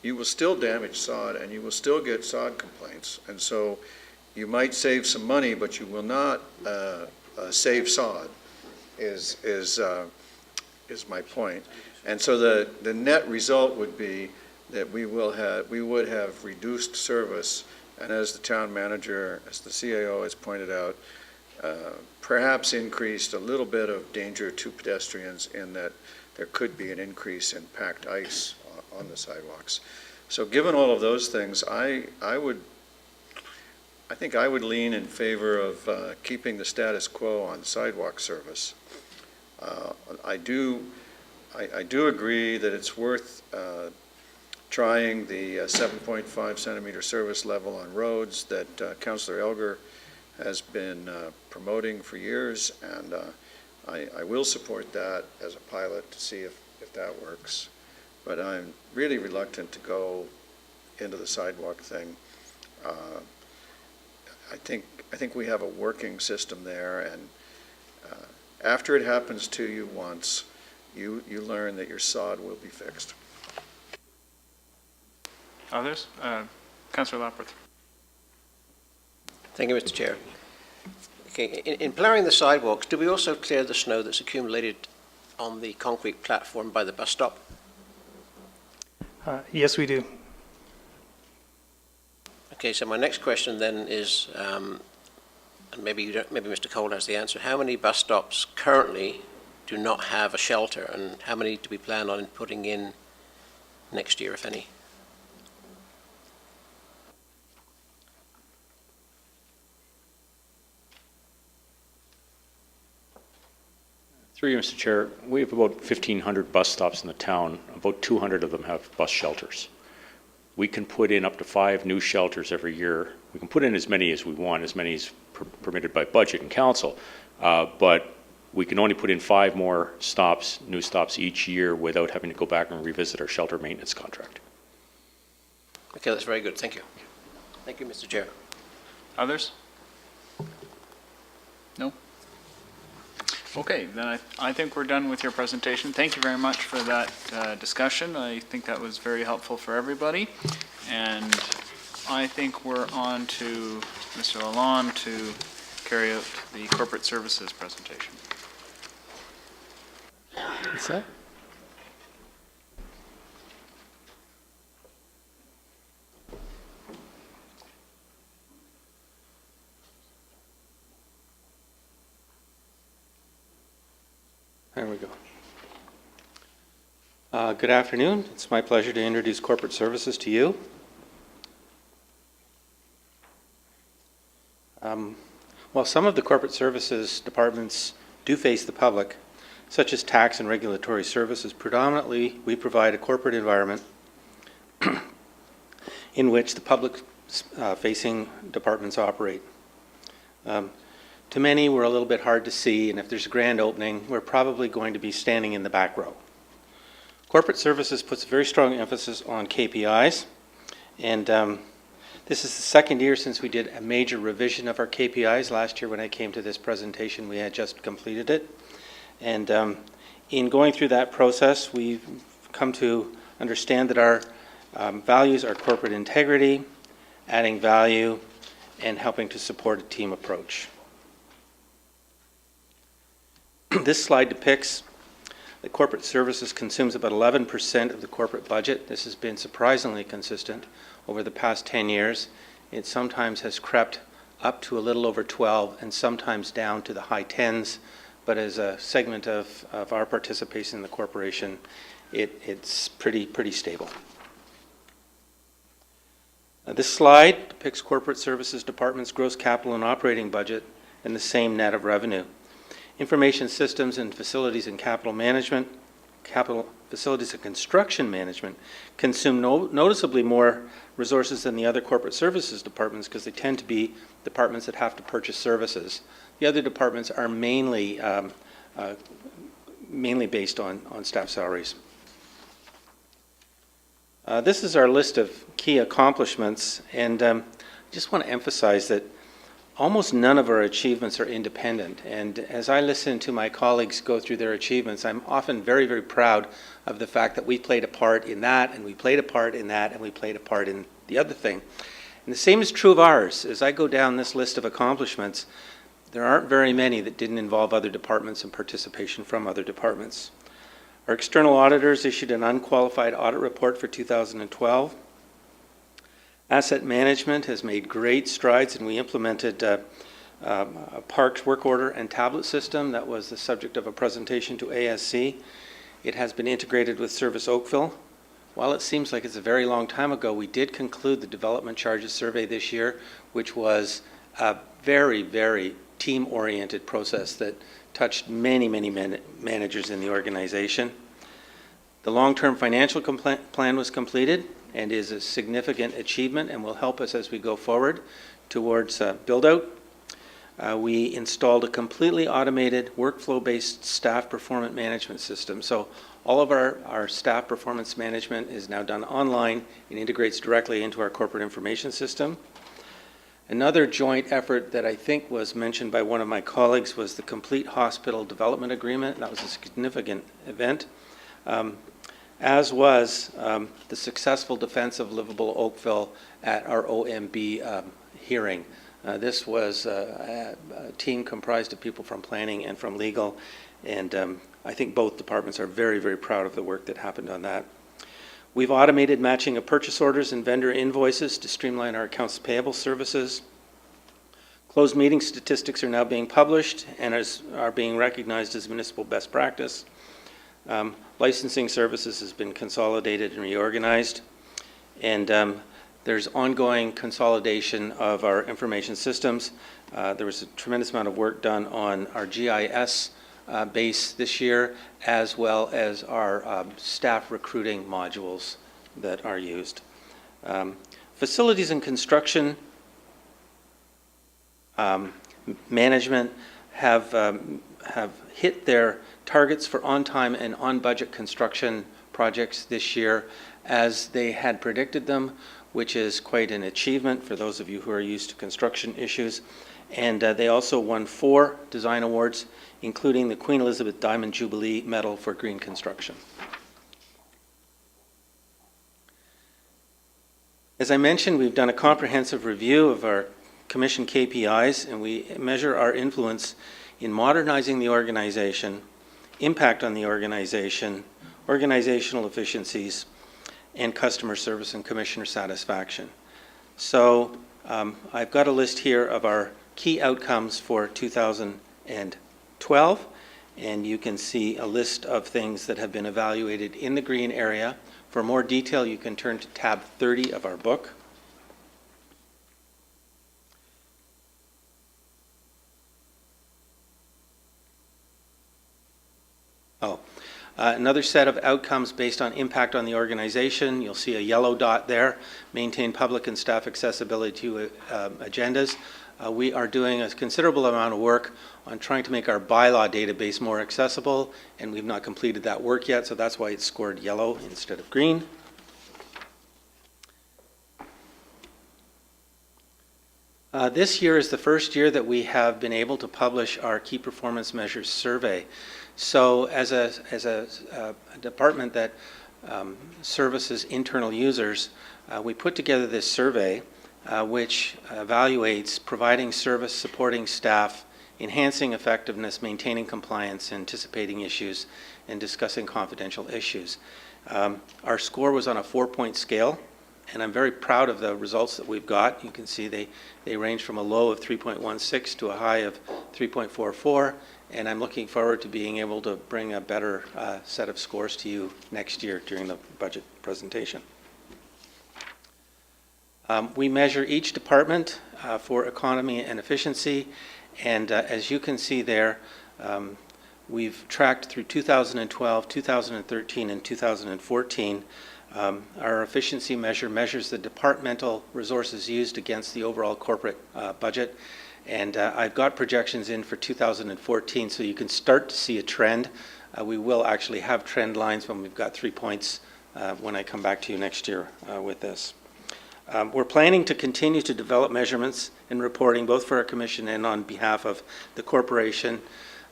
you will still damage sod and you will still get sod complaints. And so you might save some money, but you will not save sod, is my point. And so the net result would be that we would have reduced service, and as the town manager, as the CAO has pointed out, perhaps increased a little bit of danger to pedestrians in that there could be an increase in packed ice on the sidewalks. So given all of those things, I think I would lean in favor of keeping the status quo on sidewalk service. I do agree that it's worth trying the 7.5 centimeter service level on roads that Councillor Elgar has been promoting for years, and I will support that as a pilot to see if that works. But I'm really reluctant to go into the sidewalk thing I think we have a working system there, and after it happens to you once, you learn that your sod will be fixed.
Others? Councillor Lapworth.
Thank you, Mr. Chair. Okay, in plowing the sidewalks, do we also clear the snow that's accumulated on the concrete platform by the bus stop?
Yes, we do.
Okay, so my next question then is, and maybe Mr. Cole has the answer. How many bus stops currently do not have a shelter, and how many do we plan on putting in next year, if any?
Through you, Mr. Chair, we have about 1,500 bus stops in the town. About 200 of them have bus shelters. We can put in up to 5 new shelters every year. We can put in as many as we want, as many as permitted by budget and council, but we can only put in 5 more stops, new stops each year without having to go back and revisit our shelter maintenance contract.
Okay, that's very good. Thank you. Thank you, Mr. Chair.
Others? No? Okay, then I think we're done with your presentation. Thank you very much for that discussion. I think that was very helpful for everybody. And I think we're on to Mr. Lalonde to carry out the corporate services presentation.
What's that? There we go. Good afternoon. It's my pleasure to introduce corporate services to you. While some of the corporate services departments do face the public, such as tax and regulatory services, predominantly we provide a corporate environment in which the public-facing departments operate. To many, we're a little bit hard to see, and if there's a grand opening, we're probably going to be standing in the back row. Corporate services puts a very strong emphasis on KPIs, and this is the second year since we did a major revision of our KPIs. Last year when I came to this presentation, we had just completed it. And in going through that process, we've come to understand that our values are corporate integrity, adding value, and helping to support a team approach. This slide depicts that corporate services consumes about 11% of the corporate budget. This has been surprisingly consistent over the past 10 years. It sometimes has crept up to a little over 12 and sometimes down to the high 10s, but as a segment of our participation in the corporation, it's pretty stable. This slide depicts corporate services department's gross capital and operating budget and the same net of revenue. Information systems and facilities and capital management, capital facilities and construction management consume noticeably more resources than the other corporate services departments because they tend to be departments that have to purchase services. The other departments are mainly based on staff salaries. This is our list of key accomplishments, and I just want to emphasize that almost none of our achievements are independent, and as I listen to my colleagues go through their achievements, I'm often very, very proud of the fact that we played a part in that, and we played a part in that, and we played a part in the other thing. And the same is true of ours. As I go down this list of accomplishments, there aren't very many that didn't involve other departments and participation from other departments. Our external auditors issued an unqualified audit report for 2012. Asset management has made great strides, and we implemented a parks work order and tablet system that was the subject of a presentation to ASC. It has been integrated with Service Oakville. While it seems like it's a very long time ago, we did conclude the development charges survey this year, which was a very, very team-oriented process that touched many, many managers in the organization. The long-term financial plan was completed and is a significant achievement and will help us as we go forward towards build-out. We installed a completely automated workflow-based staff performance management system. So all of our staff performance management is now done online and integrates directly into our corporate information system.
Another joint effort that I think was mentioned by one of my colleagues was the Complete Hospital Development Agreement. That was a significant event, as was the successful defense of livable Oakville at our OMB hearing. This was a team comprised of people from planning and from legal, and I think both departments are very, very proud of the work that happened on that. We've automated matching of purchase orders and vendor invoices to streamline our accounts payable services. Closed meeting statistics are now being published and are being recognized as municipal best practice. Licensing services has been consolidated and reorganized. And there's ongoing consolidation of our information systems. There was a tremendous amount of work done on our GIS base this year, as well as our staff recruiting modules that are used. Facilities and construction management have hit their targets for on-time and on-budget construction projects this year as they had predicted them, which is quite an achievement for those of you who are used to construction issues. And they also won 4 design awards, including the Queen Elizabeth Diamond Jubilee Medal for Green Construction. As I mentioned, we've done a comprehensive review of our Commission KPIs, and we measure our influence in modernizing the organization, impact on the organization, organizational efficiencies, and customer service and commissioner satisfaction. So I've got a list here of our key outcomes for 2012, and you can see a list of things that have been evaluated in the green area. For more detail, you can turn to tab 30 of our book. Another set of outcomes based on impact on the organization. You'll see a yellow dot there. Maintain public and staff accessibility to agendas. We are doing a considerable amount of work on trying to make our bylaw database more accessible, and we've not completed that work yet, so that's why it's scored yellow instead of green. This year is the first year that we have been able to publish our key performance measures survey. So as a department that services internal users, we put together this survey which evaluates providing service, supporting staff, enhancing effectiveness, maintaining compliance, anticipating issues, and discussing confidential issues. Our score was on a 4-point scale, and I'm very proud of the results that we've got. You can see they range from a low of 3.16 to a high of 3.44, and I'm looking forward to being able to bring a better set of scores to you next year during the budget presentation. We measure each department for economy and efficiency, and as you can see there, we've tracked through 2012, 2013, and 2014. Our efficiency measure measures the departmental resources used against the overall corporate budget, and I've got projections in for 2014, so you can start to see a trend. We will actually have trend lines when we've got 3 points when I come back to you next year with this. We're planning to continue to develop measurements and reporting both for our commission and on behalf of the corporation.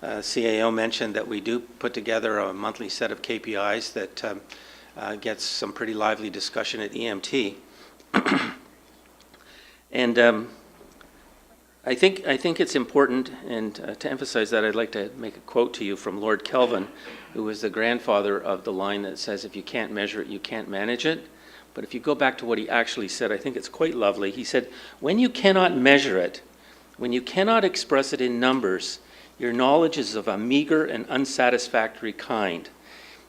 CAO mentioned that we do put together a monthly set of KPIs that gets some pretty lively discussion at EMT. And I think it's important, and to emphasize that, I'd like to make a quote to you from Lord Kelvin, who was the grandfather of the line that says, if you can't measure it, you can't manage it. But if you go back to what he actually said, I think it's quite lovely. He said, when you cannot measure it, when you cannot express it in numbers, your knowledge is of a meager and unsatisfactory kind.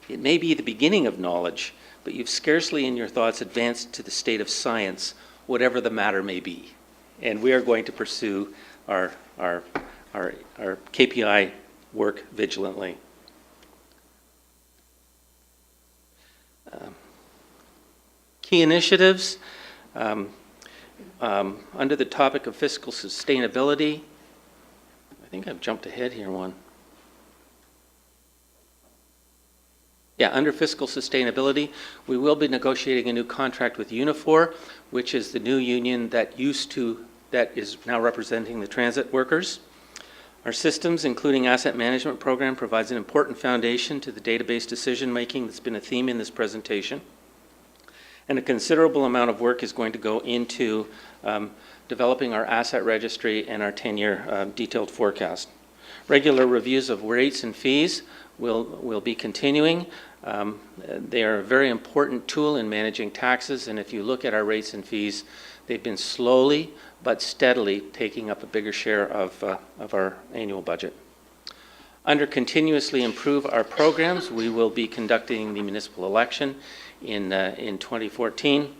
It may be the beginning of knowledge, but you've scarcely in your thoughts advanced to the state of science, whatever the matter may be. And we are going to pursue our KPI work vigilantly. Key initiatives, under the topic of fiscal sustainability, I think I've jumped ahead here one. Yeah, under fiscal sustainability, we will be negotiating a new contract with Unifor, which is the new union that used to that is now representing the transit workers. Our systems, including asset management program, provides an important foundation to the database decision-making that's been a theme in this presentation. And a considerable amount of work is going to go into developing our asset registry and our 10-year detailed forecast. Regular reviews of rates and fees will be continuing. They are a very important tool in managing taxes, and if you look at our rates and fees, they've been slowly but steadily taking up a bigger share of our annual budget. Under continuously improve our programs, we will be conducting the municipal election in 2014.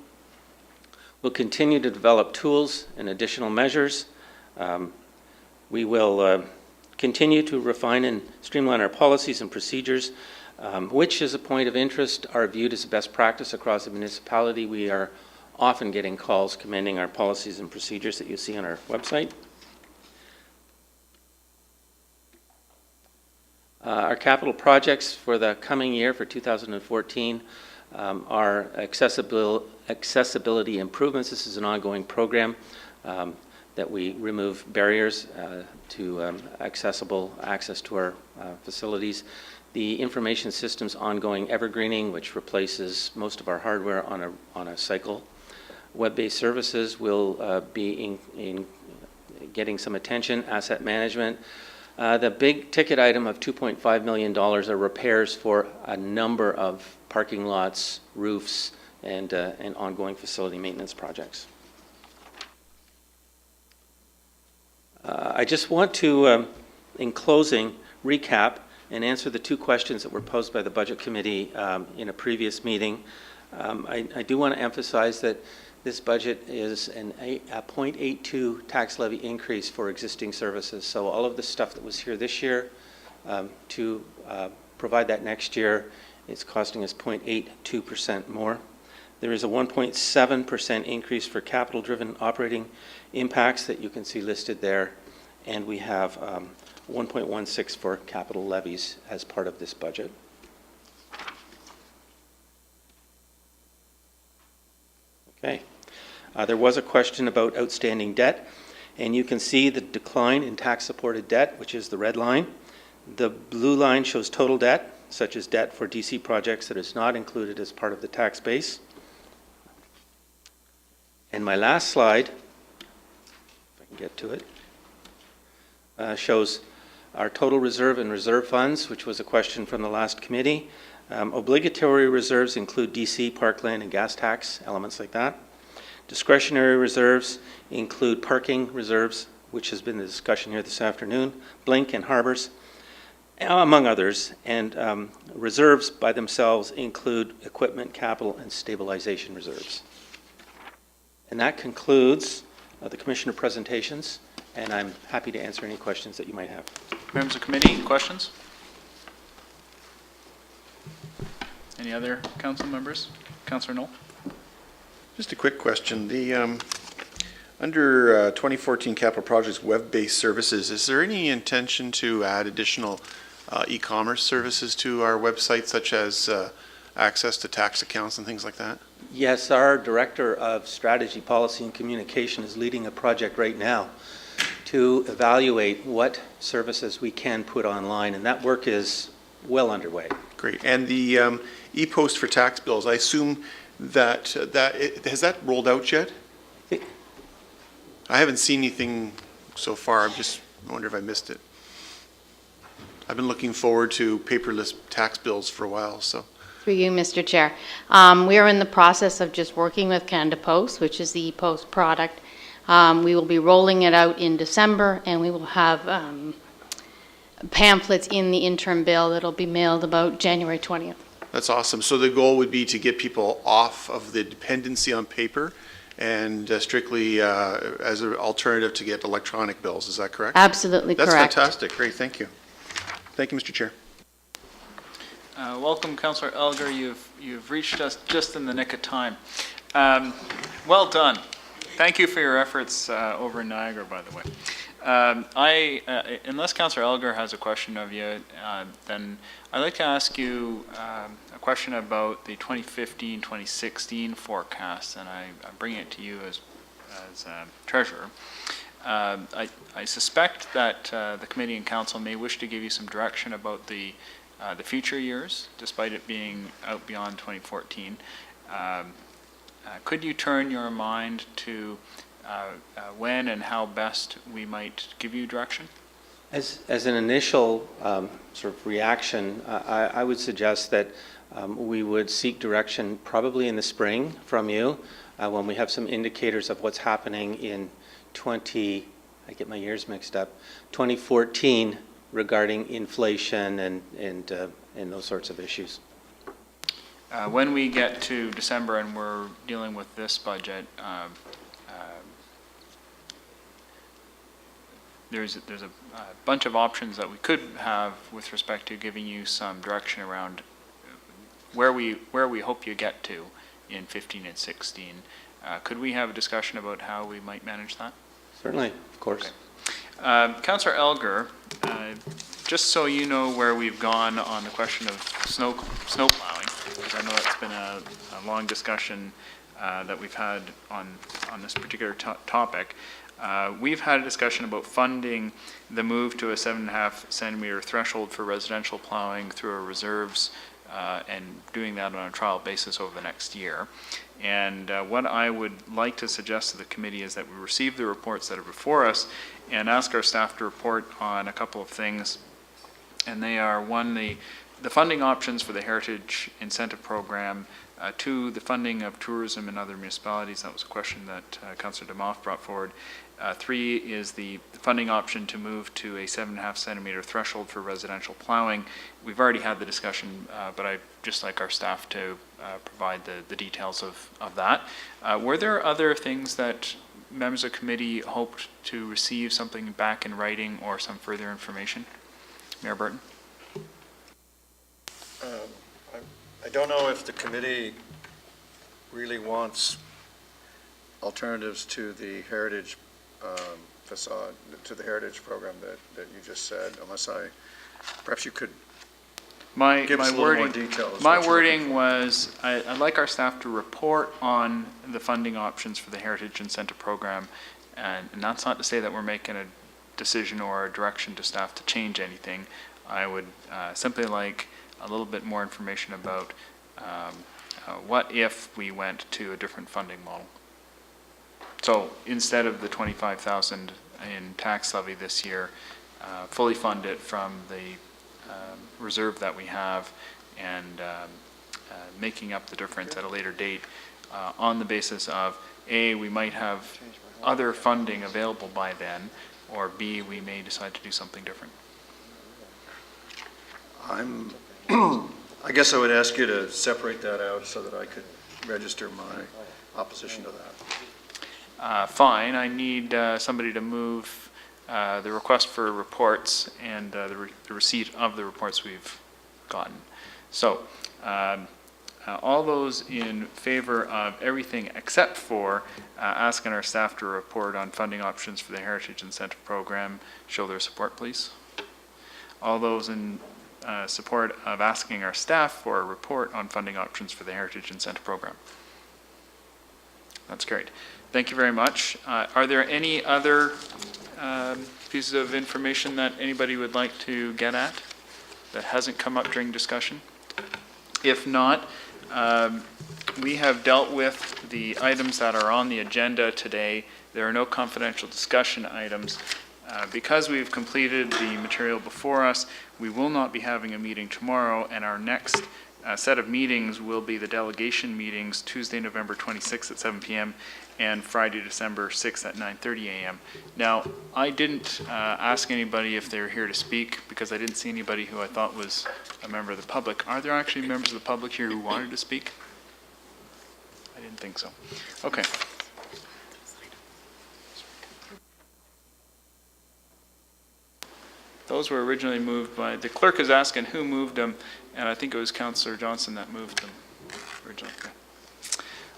We'll continue to develop tools and additional measures. We will continue to refine and streamline our policies and procedures, which, as a point of interest, are viewed as a best practice across the municipality. We are often getting calls commending our policies and procedures that you see on our website. Our capital projects for the coming year, for 2014, are accessibility improvements. This is an ongoing program that we remove barriers to accessible access to our facilities. The information systems ongoing evergreening, which replaces most of our hardware on a cycle. Web-based services will be in getting some attention. Asset management. The big ticket item of $2.5 million are repairs for a number of parking lots, roofs, and ongoing facility maintenance projects. I just want to, in closing, recap and answer the two questions that were posed by the Budget Committee in a previous meeting. I do want to emphasize that this budget is a 0.82 tax levy increase for existing services. So all of the stuff that was here this year to provide that next year, it's costing us 0.82% more. There is a 1.7% increase for capital-driven operating impacts that you can see listed there, and we have 1.16 for capital levies as part of this budget. Okay. There was a question about outstanding debt, and you can see the decline in tax-supported debt, which is the red line. The blue line shows total debt, such as debt for DC projects that is not included as part of the tax base. And my last slide, if I can get to it, shows our total reserve and reserve funds, which was a question from the last committee. Obligatory reserves include DC, parkland, and gas tax, elements like that. Discretionary reserves include parking reserves, which has been the discussion here this afternoon, Blink and Harbors, among others. And reserves by themselves include equipment, capital, and stabilization reserves. And that concludes the Commissioner presentations, and I'm happy to answer any questions that you might have.
Members of committee, questions? Any other council members? Councillor Knoll?
Just a quick question. The under 2014 capital projects web-based services, is there any intention to add additional e-commerce services to our website, such as access to tax accounts and things like that?
Yes, our Director of Strategy, Policy, and Communication is leading a project right now to evaluate what services we can put online, and that work is well underway.
Great. And the e-post for tax bills, I assume that has that rolled out yet? I haven't seen anything so far. I wonder if I missed it. I've been looking forward to paperless tax bills for a while. So.
Through you, Mr. Chair. We are in the process of just working with Canada Post, which is the e-post product. We will be rolling it out in December, and we will have pamphlets in the interim bill that will be mailed about January 20th.
That's awesome. So the goal would be to get people off of the dependency on paper and strictly as an alternative to get electronic bills. Is that correct?
Absolutely correct.
That's fantastic. Great. Thank you. Thank you, Mr. Chair.
Welcome, Councillor Elgar. You've reached us just in the nick of time. Well done. Thank you for your efforts over in Niagara, by the way. Unless Councillor Elgar has a question of you, then I'd like to ask you a question about the 2015-2016 forecast, and I'm bringing it to you as as treasurer. I suspect that the committee and council may wish to give you some direction about the future years, despite it being out beyond 2014. Could you turn your mind to when and how best we might give you direction?
As an initial sort of reaction, I would suggest that we would seek direction probably in the spring from you when we have some indicators of what's happening in I get my years mixed up, 2014 regarding inflation and those sorts of issues.
When we get to December and we're dealing with this budget, there's a bunch of options that we could have with respect to giving you some direction around where we hope you get to in 15 and 16. Could we have a discussion about how we might manage that?
Certainly, of course.
Okay. Councillor Elgar, just so you know where we've gone on the question of snow plowing, because I know it's been a long discussion that we've had on this particular topic. We've had a discussion about funding the move to a 7.5 centimeter threshold for residential plowing through our reserves and doing that on a trial basis over the next year. And what I would like to suggest to the committee is that we receive the reports that are before us and ask our staff to report on a couple of things. And they are, one, the funding options for the Heritage Incentive Program, two, the funding of tourism in other municipalities. That was a question that Councillor Demoff brought forward. Three is the funding option to move to a 7.5 centimeter threshold for residential plowing. We've already had the discussion, but I'd just like our staff to provide the details of that. Were there other things that members of the committee hoped to receive something back in writing or some further information? Mayor Burton?
I don't know if the committee really wants alternatives to the heritage facade, to the heritage program that you just said, unless perhaps you could give us a little more details.
My wording was, I'd like our staff to report on the funding options for the Heritage Incentive Program, and that's not to say that we're making a decision or a direction to staff to change anything. I would simply like a little bit more information about what if we went to a different funding model. So instead of the 25,000 in tax levy this year, fully fund it from the reserve that we have and making up the difference at a later date on the basis of A, we might have other funding available by then, or B, we may decide to do something different.
I guess I would ask you to separate that out so that I could register my opposition to that.
Fine, I need somebody to move the request for reports and the receipt of the reports we've gotten. So, all those in favor of everything except for asking our staff to report on funding options for the Heritage Incentive Program, show their support, please. All those in support of asking our staff for a report on funding options for the Heritage Incentive Program. That's great. Thank you very much. Are there any other pieces of information that anybody would like to get at that hasn't come up during discussion? If not, we have dealt with the items that are on the agenda today. There are no confidential discussion items. Because we've completed the material before us, we will not be having a meeting tomorrow, and our next set of meetings will be the delegation meetings Tuesday, November 26th at 7 p.m. and Friday, December 6th at 9:30 a.m. Now, I didn't ask anybody if they were here to speak because I didn't see anybody who I thought was a member of the public. Are there actually members of the public here who wanted to speak? I didn't think so. Okay. Those were originally moved by, the clerk is asking who moved them, and I think it was Councillor Johnson that moved them originally.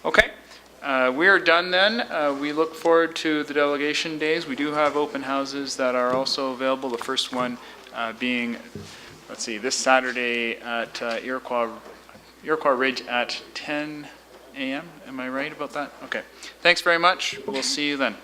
Okay, we are done then. We look forward to the delegation days. We do have open houses that are also available. The first one being, let's see, this Saturday at Iroquois Ridge at 10 a.m. Am I right about that? Okay. Thanks very much. We'll see you then.